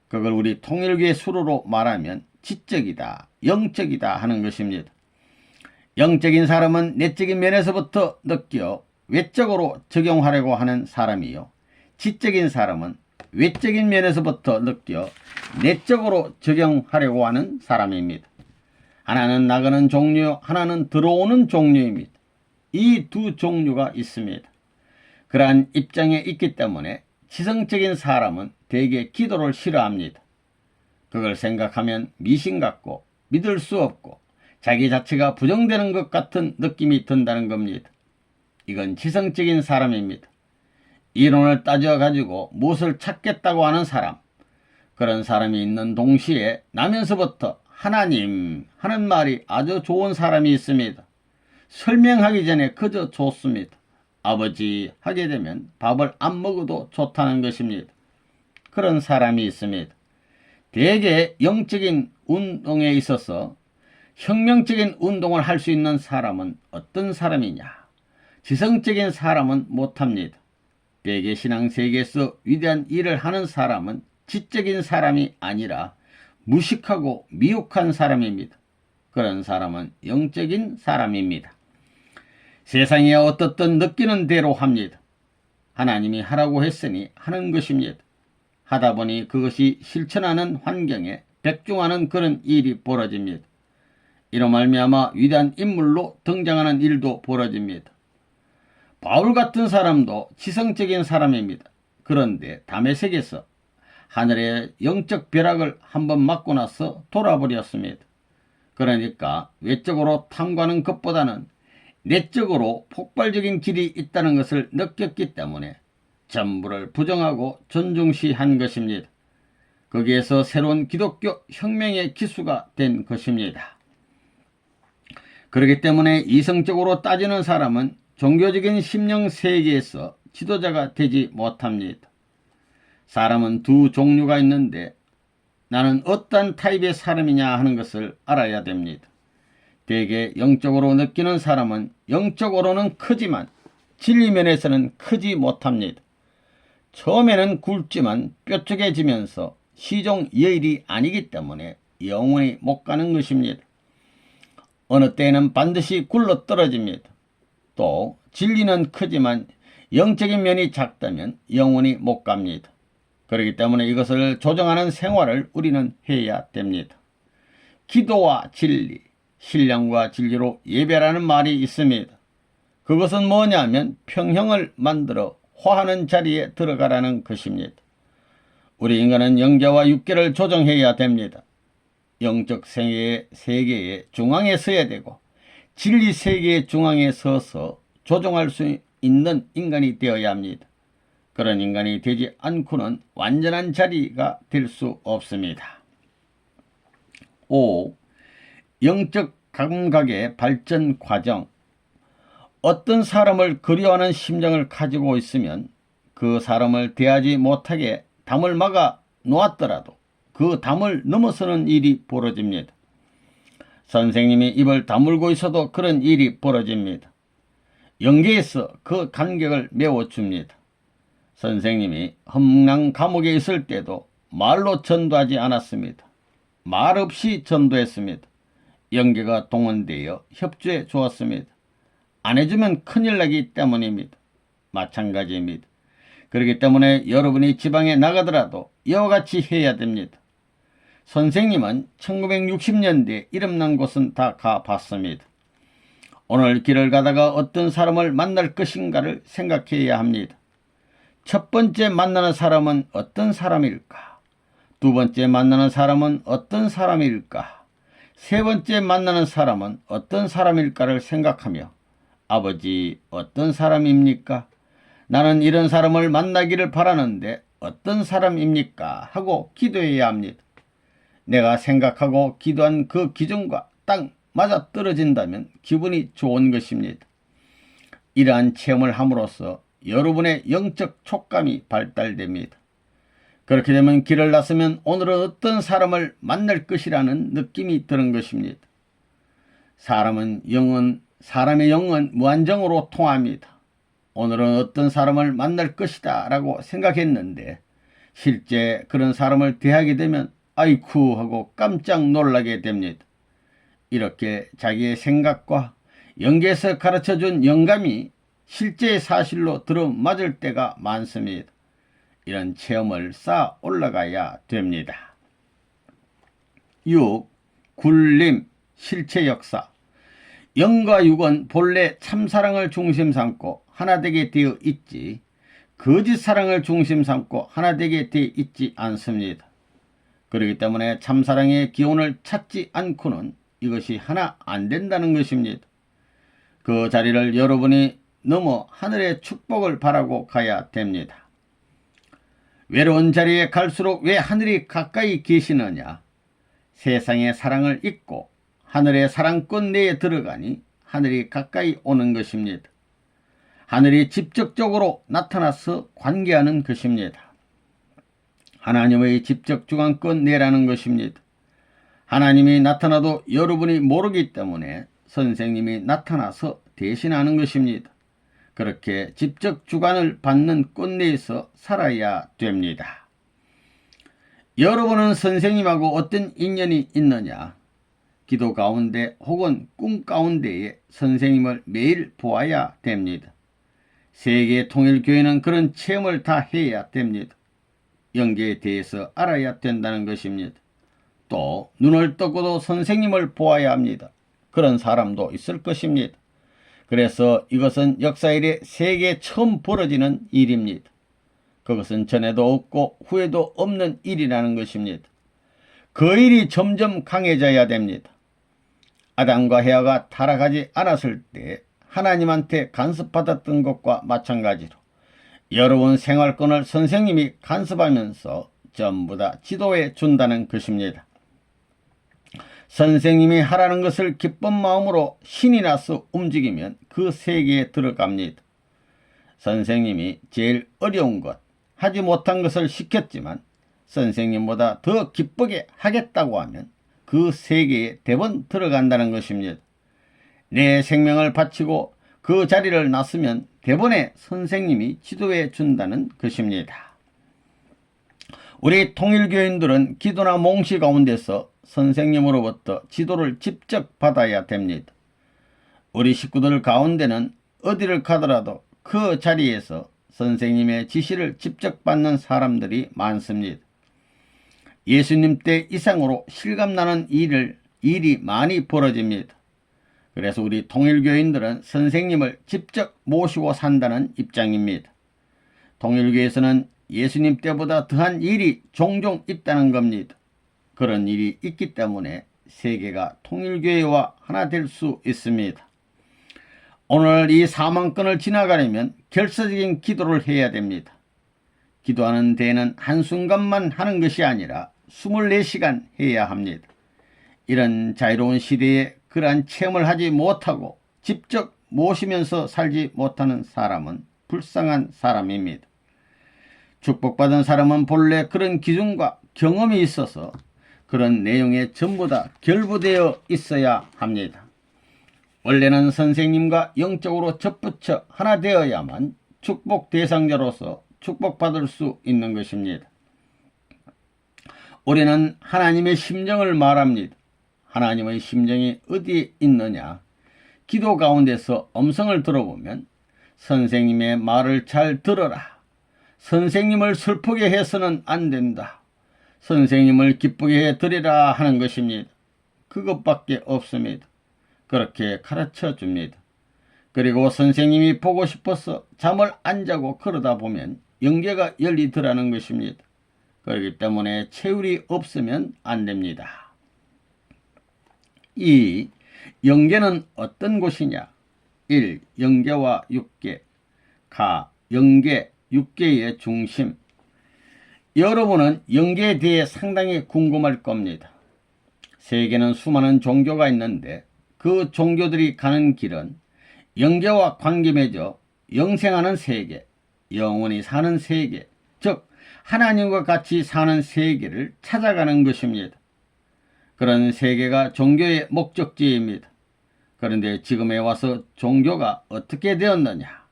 그걸 우리 통일교의 수로로 말하면 지적이다, 영적이다 하는 것입니다. 영적인 사람은 내적인 면에서부터 느껴 외적으로 적용하려고 하는 사람이요. 지적인 사람은 외적인 면에서부터 느껴 내적으로 적용하려고 하는 사람입니다. 하나는 나가는 종류, 하나는 들어오는 종류입니다. 이 두 종류가 있습니다. 그러한 입장에 있기 때문에 지성적인 사람은 대개 기도를 싫어합니다. 그걸 생각하면 미신 같고 믿을 수 없고 자기 자체가 부정되는 것 같은 느낌이 든다는 겁니다. 이건 지성적인 사람입니다. 이론을 따져가지고 무엇을 찾겠다고 하는 사람, 그런 사람이 있는 동시에 나면서부터 하나님 하는 말이 아주 좋은 사람이 있습니다. 설명하기 전에 그저 좋습니다. 아버지 하게 되면 밥을 안 먹어도 좋다는 것입니다. 그런 사람이 있습니다. 대개 영적인 운동에 있어서 혁명적인 운동을 할 수 있는 사람은 어떤 사람이냐? 지성적인 사람은 못합니다. 대개 신앙세계에서 위대한 일을 하는 사람은 지적인 사람이 아니라 무식하고 미혹한 사람입니다. 그런 사람은 영적인 사람입니다. 세상이 어떻든 느끼는 대로 합니다. 하나님이 하라고 했으니 하는 것입니다. 하다 보니 그것이 실천하는 환경에 백중하는 그런 일이 벌어집니다. 이로 말미암아 위대한 인물로 등장하는 일도 벌어집니다. 바울 같은 사람도 지성적인 사람입니다. 그런데 다메섹에서 하늘의 영적 벼락을 한번 맞고 나서 돌아버렸습니다. 그러니까 외적으로 탐구하는 것보다는 내적으로 폭발적인 길이 있다는 것을 느꼈기 때문에 전부를 부정하고 존중시한 것입니다. 거기에서 새로운 기독교 혁명의 기수가 된 것입니다. 그렇기 때문에 이성적으로 따지는 사람은 종교적인 심령 세계에서 지도자가 되지 못합니다. 사람은 두 종류가 있는데 나는 어떤 타입의 사람이냐 하는 것을 알아야 됩니다. 대개 영적으로 느끼는 사람은 영적으로는 크지만 진리면에서는 크지 못합니다. 처음에는 굵지만 뾰족해지면서 시종여일이 아니기 때문에 영원히 못 가는 것입니다. 어느 때에는 반드시 굴러 떨어집니다. 또 진리는 크지만 영적인 면이 작다면 영원히 못 갑니다. 그렇기 때문에 이것을 조정하는 생활을 우리는 해야 됩니다. 기도와 진리, 신령과 진리로 예배라는 말이 있습니다. 그것은 뭐냐면 평형을 만들어 화하는 자리에 들어가라는 것입니다. 우리 인간은 영계와 육계를 조정해야 됩니다. 영적 세계의 중앙에 서야 되고 진리 세계의 중앙에 서서 조정할 수 있는 인간이 되어야 합니다. 그런 인간이 되지 않고는 완전한 자리가 될 수 없습니다. 5. 영적 감각의 발전 과정. 어떤 사람을 그리워하는 심정을 가지고 있으면 그 사람을 대하지 못하게 담을 막아 놓았더라도 그 담을 넘어서는 일이 벌어집니다. 선생님이 입을 다물고 있어도 그런 일이 벌어집니다. 영계에서 그 간격을 메워줍니다. 선생님이 험난 감옥에 있을 때도 말로 전도하지 않았습니다. 말 없이 전도했습니다. 영계가 동원되어 협조해 주었습니다. 안 해주면 큰일 나기 때문입니다. 마찬가지입니다. 그렇기 때문에 여러분이 지방에 나가더라도 이와 같이 해야 됩니다. 선생님은 1960년대에 이름난 곳은 다 가봤습니다. 오늘 길을 가다가 어떤 사람을 만날 것인가를 생각해야 합니다. 첫 번째 만나는 사람은 어떤 사람일까? 두 번째 만나는 사람은 어떤 사람일까? 세 번째 만나는 사람은 어떤 사람일까를 생각하며 아버지 어떤 사람입니까? 나는 이런 사람을 만나기를 바라는데 어떤 사람입니까? 하고 기도해야 합니다. 내가 생각하고 기도한 그 기준과 딱 맞아떨어진다면 기분이 좋은 것입니다. 이러한 체험을 함으로써 여러분의 영적 촉감이 발달됩니다. 그렇게 되면 길을 나서면 오늘은 어떤 사람을 만날 것이라는 느낌이 드는 것입니다. 사람의 영은 무한정으로 통합니다. 오늘은 어떤 사람을 만날 것이다 라고 생각했는데 실제 그런 사람을 대하게 되면 아이쿠 하고 깜짝 놀라게 됩니다. 이렇게 자기의 생각과 영계에서 가르쳐준 영감이 실제 사실로 들어맞을 때가 많습니다. 이런 체험을 쌓아 올라가야 됩니다. 6. 굴림, 실체 역사. 영과 육은 본래 참사랑을 중심 삼고 하나되게 되어 있지 거짓 사랑을 중심 삼고 하나되게 되어 있지 않습니다. 그렇기 때문에 참사랑의 기원을 찾지 않고는 이것이 하나 안 된다는 것입니다. 그 자리를 여러분이 넘어 하늘의 축복을 바라고 가야 됩니다. 외로운 자리에 갈수록 왜 하늘이 가까이 계시느냐? 세상의 사랑을 잊고 하늘의 사랑권 내에 들어가니 하늘이 가까이 오는 것입니다. 하늘이 직접적으로 나타나서 관계하는 것입니다. 하나님의 직접 주관권 내라는 것입니다. 하나님이 나타나도 여러분이 모르기 때문에 선생님이 나타나서 대신하는 것입니다. 그렇게 직접 주관을 받는 꼰내에서 살아야 됩니다. 여러분은 선생님하고 어떤 인연이 있느냐? 기도 가운데 혹은 꿈 가운데에 선생님을 매일 보아야 됩니다. 세계통일교회는 그런 체험을 다 해야 됩니다. 영계에 대해서 알아야 된다는 것입니다. 또 눈을 뜨고도 선생님을 보아야 합니다. 그런 사람도 있을 것입니다. 그래서 이것은 역사일에 세계에 처음 벌어지는 일입니다. 그것은 전에도 없고 후에도 없는 일이라는 것입니다. 그 일이 점점 강해져야 됩니다. 아담과 헤아가 타락하지 않았을 때 하나님한테 간섭받았던 것과 마찬가지로 여러분 생활권을 선생님이 간섭하면서 전부 다 지도해 준다는 것입니다. 선생님이 하라는 것을 기쁜 마음으로 신이 나서 움직이면 그 세계에 들어갑니다. 선생님이 제일 어려운 것, 하지 못한 것을 시켰지만 선생님보다 더 기쁘게 하겠다고 하면 그 세계에 대번 들어간다는 것입니다. 내 생명을 바치고 그 자리를 놨으면 대번에 선생님이 지도해 준다는 것입니다. 우리 통일교인들은 기도나 몽시 가운데서 선생님으로부터 지도를 직접 받아야 됩니다. 우리 식구들 가운데는 어디를 가더라도 그 자리에서 선생님의 지시를 직접 받는 사람들이 많습니다. 예수님 때 이상으로 실감나는 일이 많이 벌어집니다. 그래서 우리 통일교인들은 선생님을 직접 모시고 산다는 입장입니다. 통일교에서는 예수님 때보다 더한 일이 종종 있다는 겁니다. 그런 일이 있기 때문에 세계가 통일교회와 하나 될 수 있습니다. 오늘 이 4만 건을 지나가려면 결사적인 기도를 해야 됩니다. 기도하는 데에는 한순간만 하는 것이 아니라 24시간 해야 합니다. 이런 자유로운 시대에 그러한 체험을 하지 못하고 직접 모시면서 살지 못하는 사람은 불쌍한 사람입니다. 축복받은 사람은 본래 그런 기준과 경험이 있어서 그런 내용에 전부 다 결부되어 있어야 합니다. 원래는 선생님과 영적으로 접붙여 하나 되어야만 축복 대상자로서 축복받을 수 있는 것입니다. 우리는 하나님의 심정을 말합니다. 하나님의 심정이 어디에 있느냐? 기도 가운데서 음성을 들어보면 선생님의 말을 잘 들어라. 선생님을 슬프게 해서는 안 된다. 선생님을 기쁘게 해드리라 하는 것입니다. 그것밖에 없습니다. 그렇게 가르쳐 줍니다. 그리고 선생님이 보고 싶어서 잠을 안 자고 그러다 보면 영계가 열리더라는 것입니다. 그렇기 때문에 체율이 없으면 안 됩니다. 2. 영계는 어떤 곳이냐? 1. 영계와 육계. 가. 영계, 육계의 중심. 여러분은 영계에 대해 상당히 궁금할 겁니다. 세계는 수많은 종교가 있는데 그 종교들이 가는 길은 영계와 관계 맺어 영생하는 세계, 영원히 사는 세계, 즉 하나님과 같이 사는 세계를 찾아가는 것입니다. 그런 세계가 종교의 목적지입니다. 그런데 지금에 와서 종교가 어떻게 되었느냐?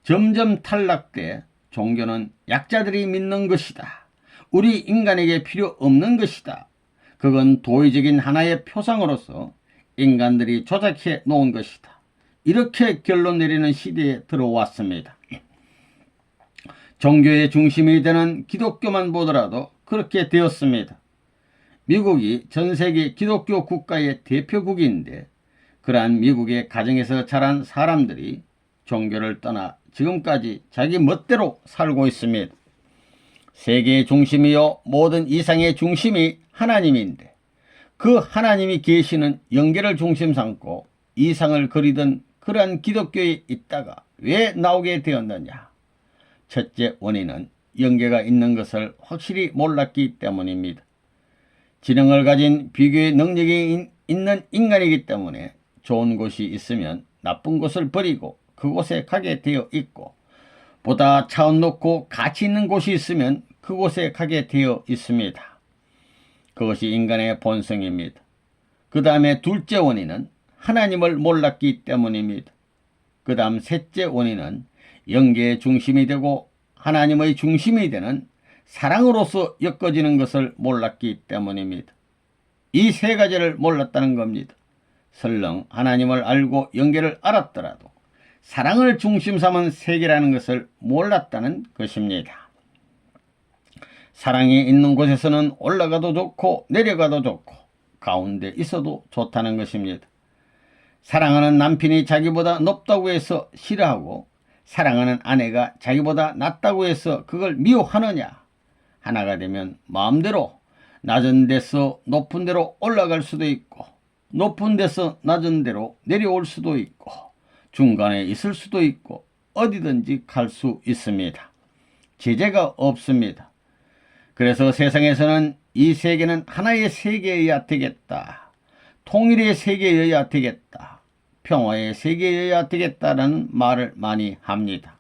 점점 탈락돼 종교는 약자들이 믿는 것이다. 우리 인간에게 필요 없는 것이다. 그건 도의적인 하나의 표상으로서 인간들이 조작해 놓은 것이다. 이렇게 결론 내리는 시대에 들어왔습니다. 종교의 중심이 되는 기독교만 보더라도 그렇게 되었습니다. 미국이 전 세계 기독교 국가의 대표국인데 그러한 미국의 가정에서 자란 사람들이 종교를 떠나 지금까지 자기 멋대로 살고 있습니다. 세계의 중심이요 모든 이상의 중심이 하나님인데 그 하나님이 계시는 영계를 중심 삼고 이상을 그리던 그러한 기독교에 있다가 왜 나오게 되었느냐? 첫째 원인은 영계가 있는 것을 확실히 몰랐기 때문입니다. 지능을 가진 비교의 능력이 있는 인간이기 때문에 좋은 곳이 있으면 나쁜 곳을 버리고 그곳에 가게 되어 있고 보다 차원 높고 가치 있는 곳이 있으면 그곳에 가게 되어 있습니다. 그것이 인간의 본성입니다. 그 다음에 둘째 원인은 하나님을 몰랐기 때문입니다. 그 다음 셋째 원인은 영계의 중심이 되고 하나님의 중심이 되는 사랑으로서 엮어지는 것을 몰랐기 때문입니다. 이 세 가지를 몰랐다는 겁니다. 설령 하나님을 알고 영계를 알았더라도 사랑을 중심 삼은 세계라는 것을 몰랐다는 것입니다. 사랑이 있는 곳에서는 올라가도 좋고 내려가도 좋고 가운데 있어도 좋다는 것입니다. 사랑하는 남편이 자기보다 높다고 해서 싫어하고 사랑하는 아내가 자기보다 낮다고 해서 그걸 미워하느냐? 하나가 되면 마음대로 낮은 데서 높은 데로 올라갈 수도 있고 높은 데서 낮은 데로 내려올 수도 있고 중간에 있을 수도 있고 어디든지 갈 수 있습니다. 제재가 없습니다. 그래서 세상에서는 이 세계는 하나의 세계여야 되겠다. 통일의 세계여야 되겠다. 평화의 세계여야 되겠다라는 말을 많이 합니다.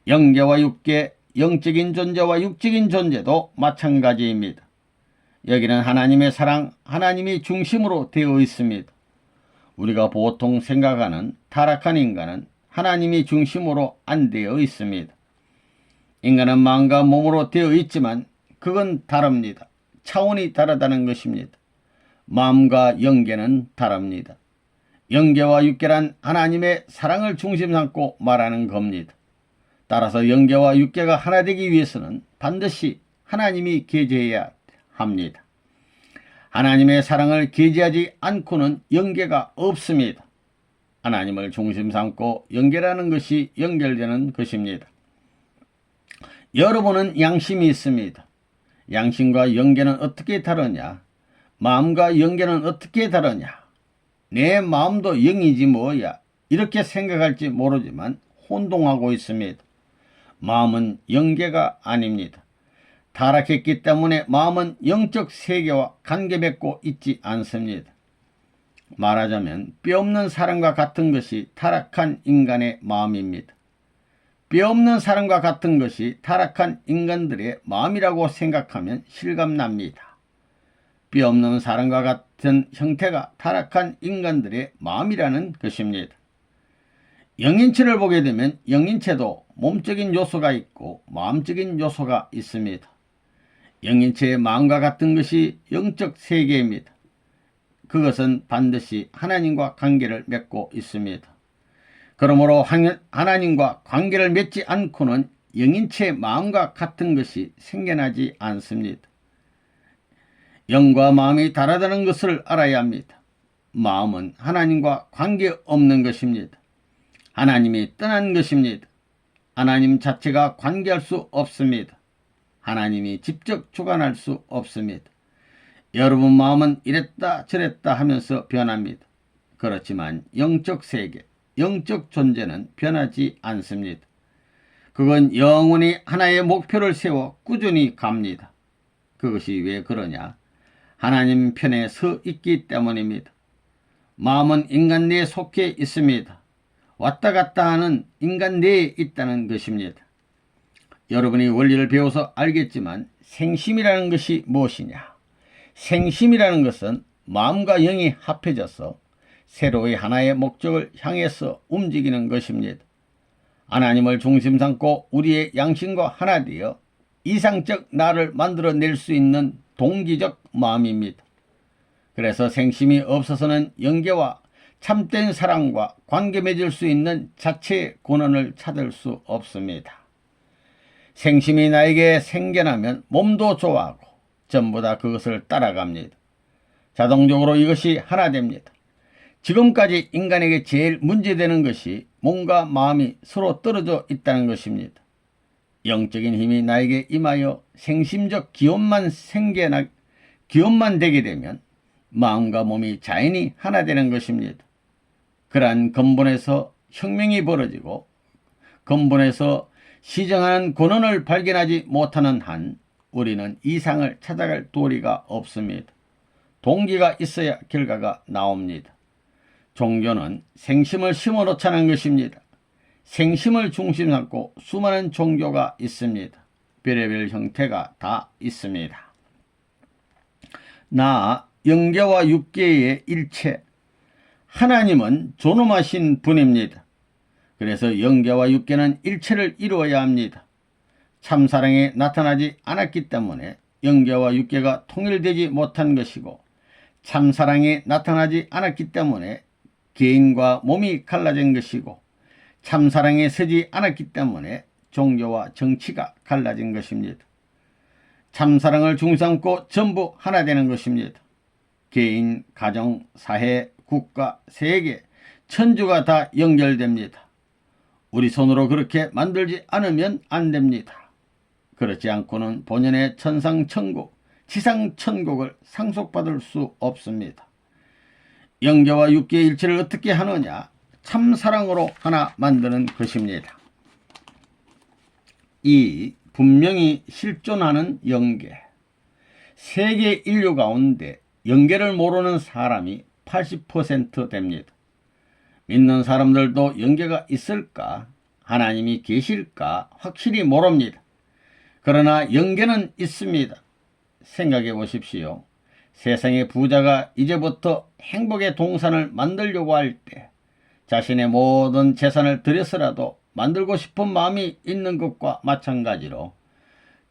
영계와 육계, 영적인 존재와 육적인 존재도 마찬가지입니다. 여기는 하나님의 사랑, 하나님이 중심으로 되어 있습니다. 우리가 보통 생각하는 타락한 인간은 하나님이 중심으로 안 되어 있습니다. 인간은 마음과 몸으로 되어 있지만 그건 다릅니다. 차원이 다르다는 것입니다. 마음과 영계는 다릅니다. 영계와 육계란 하나님의 사랑을 중심 삼고 말하는 겁니다. 따라서 영계와 육계가 하나 되기 위해서는 반드시 하나님이 계제해야 합니다. 하나님의 사랑을 계제하지 않고는 영계가 없습니다. 하나님을 중심 삼고 연결하는 것이 연결되는 것입니다. 여러분은 양심이 있습니다. 양심과 영계는 어떻게 다르냐? 마음과 영계는 어떻게 다르냐? 내 마음도 영이지 뭐야. 이렇게 생각할지 모르지만 혼동하고 있습니다. 마음은 영계가 아닙니다. 타락했기 때문에 마음은 영적 세계와 관계 맺고 있지 않습니다. 말하자면 뼈 없는 사람과 같은 것이 타락한 인간의 마음입니다. 뼈 없는 사람과 같은 것이 타락한 인간들의 마음이라고 생각하면 실감납니다. 뼈 없는 사람과 같은 형태가 타락한 인간들의 마음이라는 것입니다. 영인체를 보게 되면 영인체도 몸적인 요소가 있고 마음적인 요소가 있습니다. 영인체의 마음과 같은 것이 영적 세계입니다. 그것은 반드시 하나님과 관계를 맺고 있습니다. 그러므로 하나님과 관계를 맺지 않고는 영인체의 마음과 같은 것이 생겨나지 않습니다. 영과 마음이 다르다는 것을 알아야 합니다. 마음은 하나님과 관계없는 것입니다. 하나님이 떠난 것입니다. 하나님 자체가 관계할 수 없습니다. 하나님이 직접 주관할 수 없습니다. 여러분 마음은 이랬다 저랬다 하면서 변합니다. 그렇지만 영적 세계, 영적 존재는 변하지 않습니다. 그건 영원히 하나의 목표를 세워 꾸준히 갑니다. 그것이 왜 그러냐? 하나님 편에 서 있기 때문입니다. 마음은 인간 내에 속해 있습니다. 왔다 갔다 하는 인간 내에 있다는 것입니다. 여러분이 원리를 배워서 알겠지만 생심이라는 것이 무엇이냐? 생심이라는 것은 마음과 영이 합해져서 새로이 하나의 목적을 향해서 움직이는 것입니다. 하나님을 중심 삼고 우리의 양심과 하나 되어 이상적 나를 만들어낼 수 있는 동기적 마음입니다. 그래서 생심이 없어서는 영계와 참된 사랑과 관계 맺을 수 있는 자체의 근원을 찾을 수 없습니다. 생심이 나에게 생겨나면 몸도 좋아하고 전부 다 그것을 따라갑니다. 자동적으로 이것이 하나 됩니다. 지금까지 인간에게 제일 문제되는 것이 몸과 마음이 서로 떨어져 있다는 것입니다. 영적인 힘이 나에게 임하여 생심적 기원만 되게 되면 마음과 몸이 자연히 하나 되는 것입니다. 그러한 근본에서 혁명이 벌어지고 근본에서 시정하는 근원을 발견하지 못하는 한 우리는 이상을 찾아갈 도리가 없습니다. 동기가 있어야 결과가 나옵니다. 종교는 생심을 심어놓자는 것입니다. 생심을 중심 삼고 수많은 종교가 있습니다. 별의별 형태가 다 있습니다. 나 영계와 육계의 일체, 하나님은 존엄하신 분입니다. 그래서 영계와 육계는 일체를 이루어야 합니다. 참사랑에 나타나지 않았기 때문에 영계와 육계가 통일되지 못한 것이고, 참사랑에 나타나지 않았기 때문에 개인과 몸이 갈라진 것이고, 참사랑에 서지 않았기 때문에 종교와 정치가 갈라진 것입니다. 참사랑을 중심삼고 전부 하나 되는 것입니다. 개인, 가정, 사회, 국가, 세계, 천주가 다 연결됩니다. 우리 손으로 그렇게 만들지 않으면 안 됩니다. 그렇지 않고는 본연의 천상천국, 지상천국을 상속받을 수 없습니다. 영계와 육계의 일체를 어떻게 하느냐? 참사랑으로 하나 만드는 것입니다. 이 분명히 실존하는 영계, 세계 인류 가운데 영계를 모르는 사람이 80% 됩니다. 믿는 사람들도 영계가 있을까? 하나님이 계실까? 확실히 모릅니다. 그러나 영계는 있습니다. 생각해 보십시오. 세상의 부자가 이제부터 행복의 동산을 만들려고 할 때 자신의 모든 재산을 들여서라도 만들고 싶은 마음이 있는 것과 마찬가지로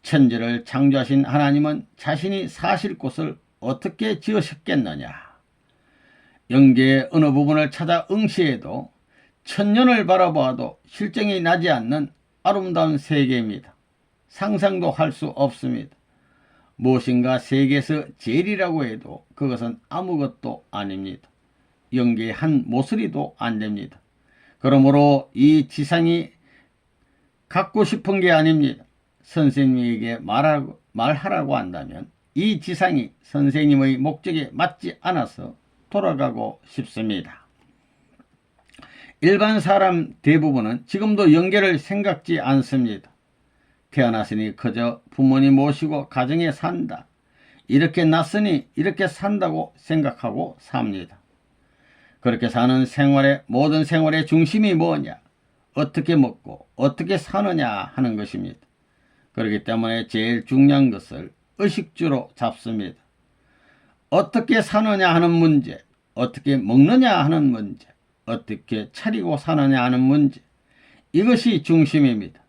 천지를 창조하신 하나님은 자신이 사실 곳을 어떻게 지으셨겠느냐? 영계의 어느 부분을 찾아 응시해도 천년을 바라보아도 실정이 나지 않는 아름다운 세계입니다. 상상도 할 수 없습니다. 무엇인가 세계에서 제일이라고 해도 그것은 아무것도 아닙니다. 영계의 한 모서리도 안 됩니다. 그러므로 이 지상이 갖고 싶은 게 아닙니다. 선생님에게 말하라고 한다면 이 지상이 선생님의 목적에 맞지 않아서 돌아가고 싶습니다. 일반 사람 대부분은 지금도 영계를 생각지 않습니다. 태어났으니 그저 부모님 모시고 가정에 산다. 이렇게 났으니 이렇게 산다고 생각하고 삽니다. 그렇게 사는 모든 생활의 중심이 뭐냐? 어떻게 먹고 어떻게 사느냐 하는 것입니다. 그렇기 때문에 제일 중요한 것을 의식주로 잡습니다. 어떻게 사느냐 하는 문제, 어떻게 먹느냐 하는 문제, 어떻게 차리고 사느냐 하는 문제, 이것이 중심입니다.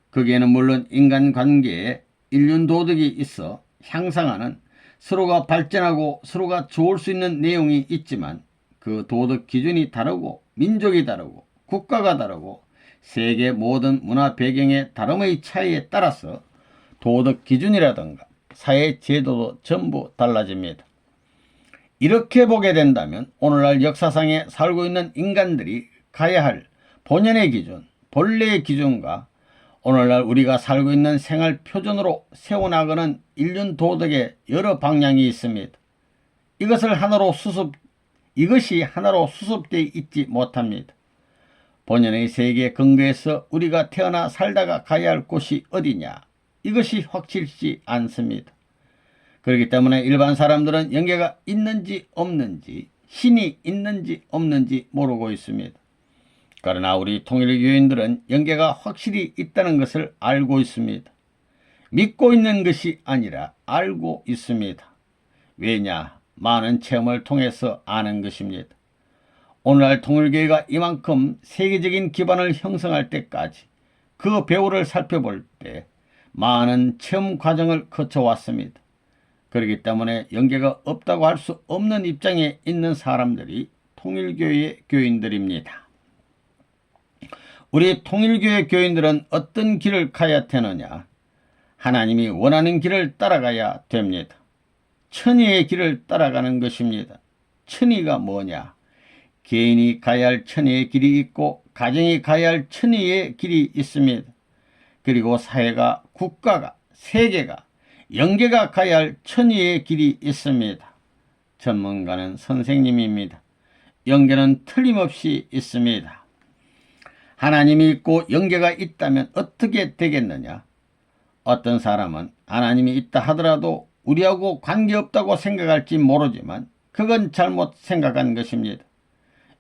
거기에는 물론 인간관계에 인륜도덕이 있어 향상하는, 서로가 발전하고 서로가 좋을 수 있는 내용이 있지만 그 도덕 기준이 다르고 민족이 다르고 국가가 다르고 세계 모든 문화 배경의 다름의 차이에 따라서 도덕 기준이라든가 사회 제도도 전부 달라집니다. 이렇게 보게 된다면 오늘날 역사상에 살고 있는 인간들이 가야 할 본연의 기준, 본래의 기준과 오늘날 우리가 살고 있는 생활 표준으로 세워나가는 인륜 도덕의 여러 방향이 있습니다. 이것이 하나로 수습되어 있지 못합니다. 본연의 세계 근거에서 우리가 태어나 살다가 가야 할 곳이 어디냐? 이것이 확실치 않습니다. 그렇기 때문에 일반 사람들은 영계가 있는지 없는지, 신이 있는지 없는지 모르고 있습니다. 그러나 우리 통일교인들은 영계가 확실히 있다는 것을 알고 있습니다. 믿고 있는 것이 아니라 알고 있습니다. 왜냐? 많은 체험을 통해서 아는 것입니다. 오늘날 통일교회가 이만큼 세계적인 기반을 형성할 때까지 그 배후를 살펴볼 때 많은 체험 과정을 거쳐왔습니다. 그렇기 때문에 영계가 없다고 할 수 없는 입장에 있는 사람들이 통일교회의 교인들입니다. 우리 통일교회 교인들은 어떤 길을 가야 되느냐? 하나님이 원하는 길을 따라가야 됩니다. 천의의 길을 따라가는 것입니다. 천의가 뭐냐? 개인이 가야 할 천의의 길이 있고 가정이 가야 할 천의의 길이 있습니다. 그리고 사회가, 국가가, 세계가, 영계가 가야 할 천의의 길이 있습니다. 전문가는 선생님입니다. 영계는 틀림없이 있습니다. 하나님이 있고 영계가 있다면 어떻게 되겠느냐? 어떤 사람은 하나님이 있다 하더라도 우리하고 관계없다고 생각할지 모르지만 그건 잘못 생각한 것입니다.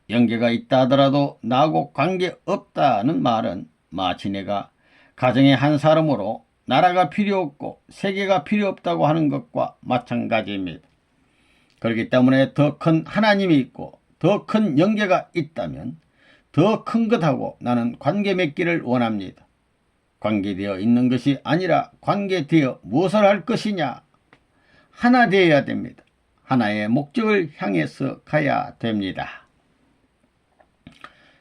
영계가 있다 하더라도 나하고 관계없다는 말은 마치 내가 가정의 한 사람으로 나라가 필요 없고 세계가 필요 없다고 하는 것과 마찬가지입니다. 그렇기 때문에 더 큰 하나님이 있고 더 큰 영계가 있다면 더 큰 것하고 나는 관계 맺기를 원합니다. 관계되어 있는 것이 아니라 관계되어 무엇을 할 것이냐? 하나 되어야 됩니다. 하나의 목적을 향해서 가야 됩니다.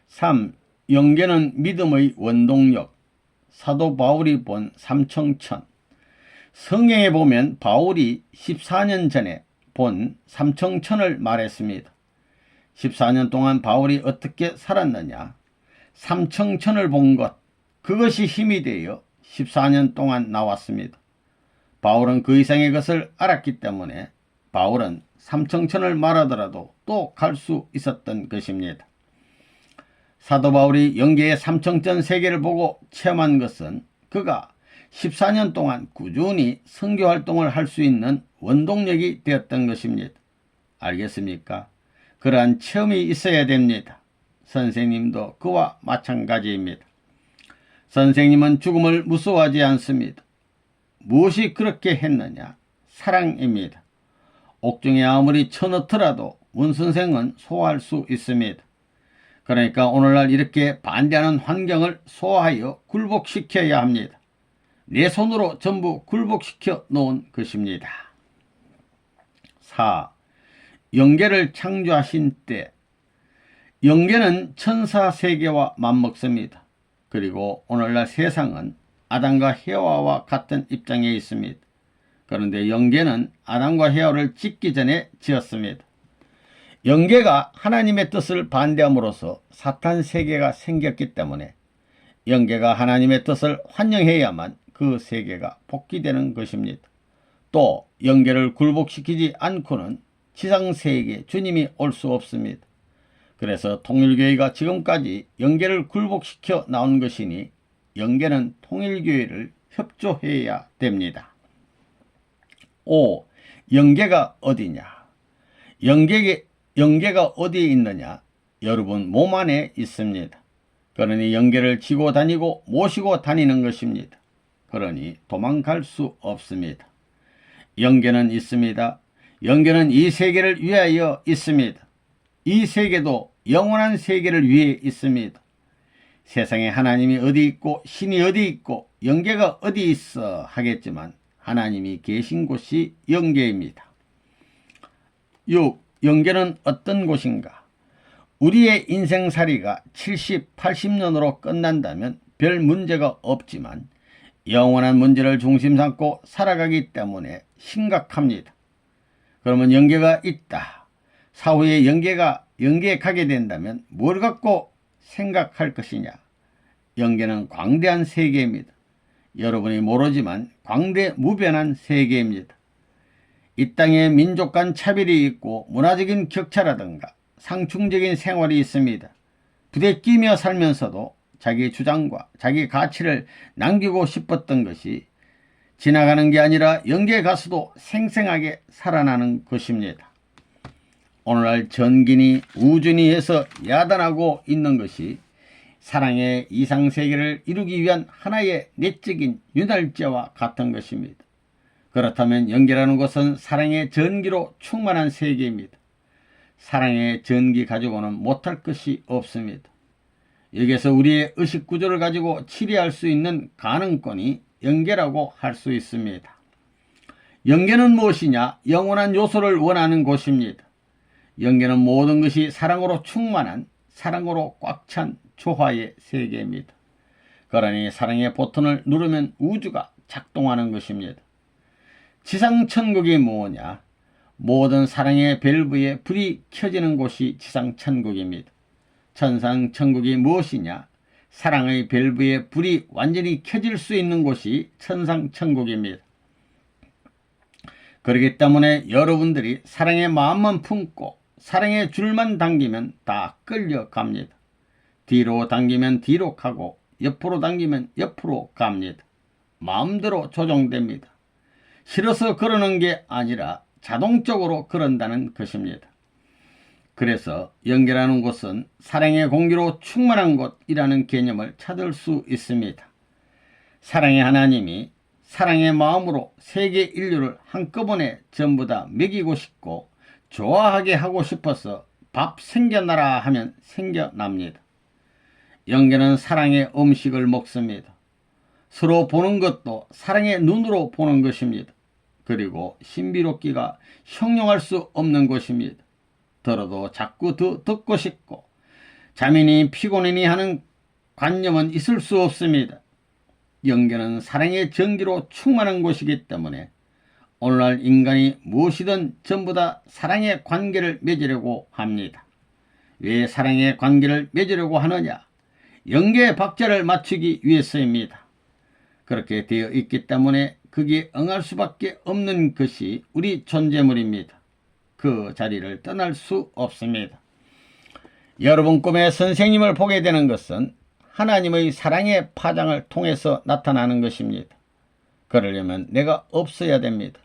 3. 영계는 믿음의 원동력. 사도 바울이 본 삼청천. 성경에 보면 바울이 14년 전에 본 삼청천을 말했습니다. 14년 동안 바울이 어떻게 살았느냐? 삼청천을 본 것, 그것이 힘이 되어 14년 동안 나왔습니다. 바울은 그 이상의 것을 알았기 때문에 바울은 삼청천을 말하더라도 또 갈 수 있었던 것입니다. 사도 바울이 영계의 삼청천 세계를 보고 체험한 것은 그가 14년 동안 꾸준히 선교활동을 할 수 있는 원동력이 되었던 것입니다. 알겠습니까? 그러한 체험이 있어야 됩니다. 선생님도 그와 마찬가지입니다. 선생님은 죽음을 무서워하지 않습니다. 무엇이 그렇게 했느냐? 사랑입니다. 옥중에 아무리 쳐넣더라도 문선생은 소화할 수 있습니다. 그러니까 오늘날 이렇게 반대하는 환경을 소화하여 굴복시켜야 합니다. 내 손으로 전부 굴복시켜 놓은 것입니다. 4. 영계를 창조하신 때. 영계는 천사 세계와 맞먹습니다. 그리고 오늘날 세상은 아담과 헤와와 같은 입장에 있습니다. 그런데 영계는 아담과 헤와를 짓기 전에 지었습니다. 영계가 하나님의 뜻을 반대함으로써 사탄 세계가 생겼기 때문에 영계가 하나님의 뜻을 환영해야만 그 세계가 복귀되는 것입니다. 또 영계를 굴복시키지 않고는 지상세계에 주님이 올 수 없습니다. 그래서 통일교회가 지금까지 영계를 굴복시켜 나온 것이니 영계는 통일교회를 협조해야 됩니다. 5. 영계가 어디냐? 영계가 어디에 있느냐? 여러분 몸 안에 있습니다. 그러니 영계를 지고 다니고 모시고 다니는 것입니다. 그러니 도망갈 수 없습니다. 영계는 있습니다. 영계는 이 세계를 위하여 있습니다. 이 세계도 영원한 세계를 위해 있습니다. 세상에 하나님이 어디 있고 신이 어디 있고 영계가 어디 있어 하겠지만 하나님이 계신 곳이 영계입니다. 6. 영계는 어떤 곳인가? 우리의 인생살이가 70, 80년으로 끝난다면 별 문제가 없지만 영원한 문제를 중심 삼고 살아가기 때문에 심각합니다. 그러면 영계가 있다. 사후에 영계에 가게 된다면 뭘 갖고 생각할 것이냐? 영계는 광대한 세계입니다. 여러분이 모르지만 광대무변한 세계입니다. 이 땅에 민족 간 차별이 있고 문화적인 격차라든가 상충적인 생활이 있습니다. 부대끼며 살면서도 자기 주장과 자기 가치를 남기고 싶었던 것이 지나가는 게 아니라 영계에 가서도 생생하게 살아나는 것입니다. 오늘날 전기니 우주니 해서 야단하고 있는 것이 사랑의 이상세계를 이루기 위한 하나의 내적인 윤활제와 같은 것입니다. 그렇다면 연계라는 것은 사랑의 전기로 충만한 세계입니다. 사랑의 전기 가지고는 못할 것이 없습니다. 여기에서 우리의 의식구조를 가지고 치리할 수 있는 가능권이 연계라고 할 수 있습니다. 연계는 무엇이냐? 영원한 요소를 원하는 곳입니다. 연계는 모든 것이 사랑으로 충만한, 사랑으로 꽉 찬 조화의 세계입니다. 그러니 사랑의 버튼을 누르면 우주가 작동하는 것입니다. 지상천국이 뭐냐? 모든 사랑의 밸브에 불이 켜지는 곳이 지상천국입니다. 천상천국이 무엇이냐? 사랑의 밸브에 불이 완전히 켜질 수 있는 곳이 천상천국입니다. 그렇기 때문에 여러분들이 사랑의 마음만 품고 사랑의 줄만 당기면 다 끌려갑니다. 뒤로 당기면 뒤로 가고 옆으로 당기면 옆으로 갑니다. 마음대로 조정됩니다. 싫어서 그러는 게 아니라 자동적으로 그런다는 것입니다. 그래서 연계라는 곳은 사랑의 공기로 충만한 곳이라는 개념을 찾을 수 있습니다. 사랑의 하나님이 사랑의 마음으로 세계 인류를 한꺼번에 전부 다 먹이고 싶고 좋아하게 하고 싶어서 밥 생겨나라 하면 생겨납니다. 연계는 사랑의 음식을 먹습니다. 서로 보는 것도 사랑의 눈으로 보는 것입니다. 그리고 신비롭기가 형용할 수 없는 것입니다. 들어도 자꾸 더 듣고 싶고 자민이 피곤하니 하는 관념은 있을 수 없습니다. 연계는 사랑의 전기로 충만한 곳이기 때문에 오늘날 인간이 무엇이든 전부 다 사랑의 관계를 맺으려고 합니다. 왜 사랑의 관계를 맺으려고 하느냐? 연계의 박자를 맞추기 위해서입니다. 그렇게 되어 있기 때문에 그게 응할 수밖에 없는 것이 우리 존재물입니다. 그 자리를 떠날 수 없습니다. 여러분 꿈에 선생님을 보게 되는 것은 하나님의 사랑의 파장을 통해서 나타나는 것입니다. 그러려면 내가 없어야 됩니다.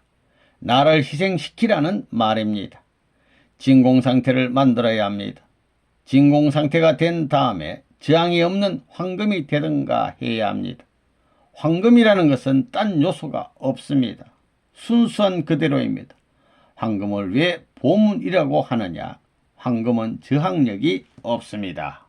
나를 희생시키라는 말입니다. 진공상태를 만들어야 합니다. 진공상태가 된 다음에 저항이 없는 황금이 되든가 해야 합니다. 황금이라는 것은 딴 요소가 없습니다. 순수한 그대로입니다. 황금을 왜 보물이라고 하느냐? 황금은 저항력이 없습니다.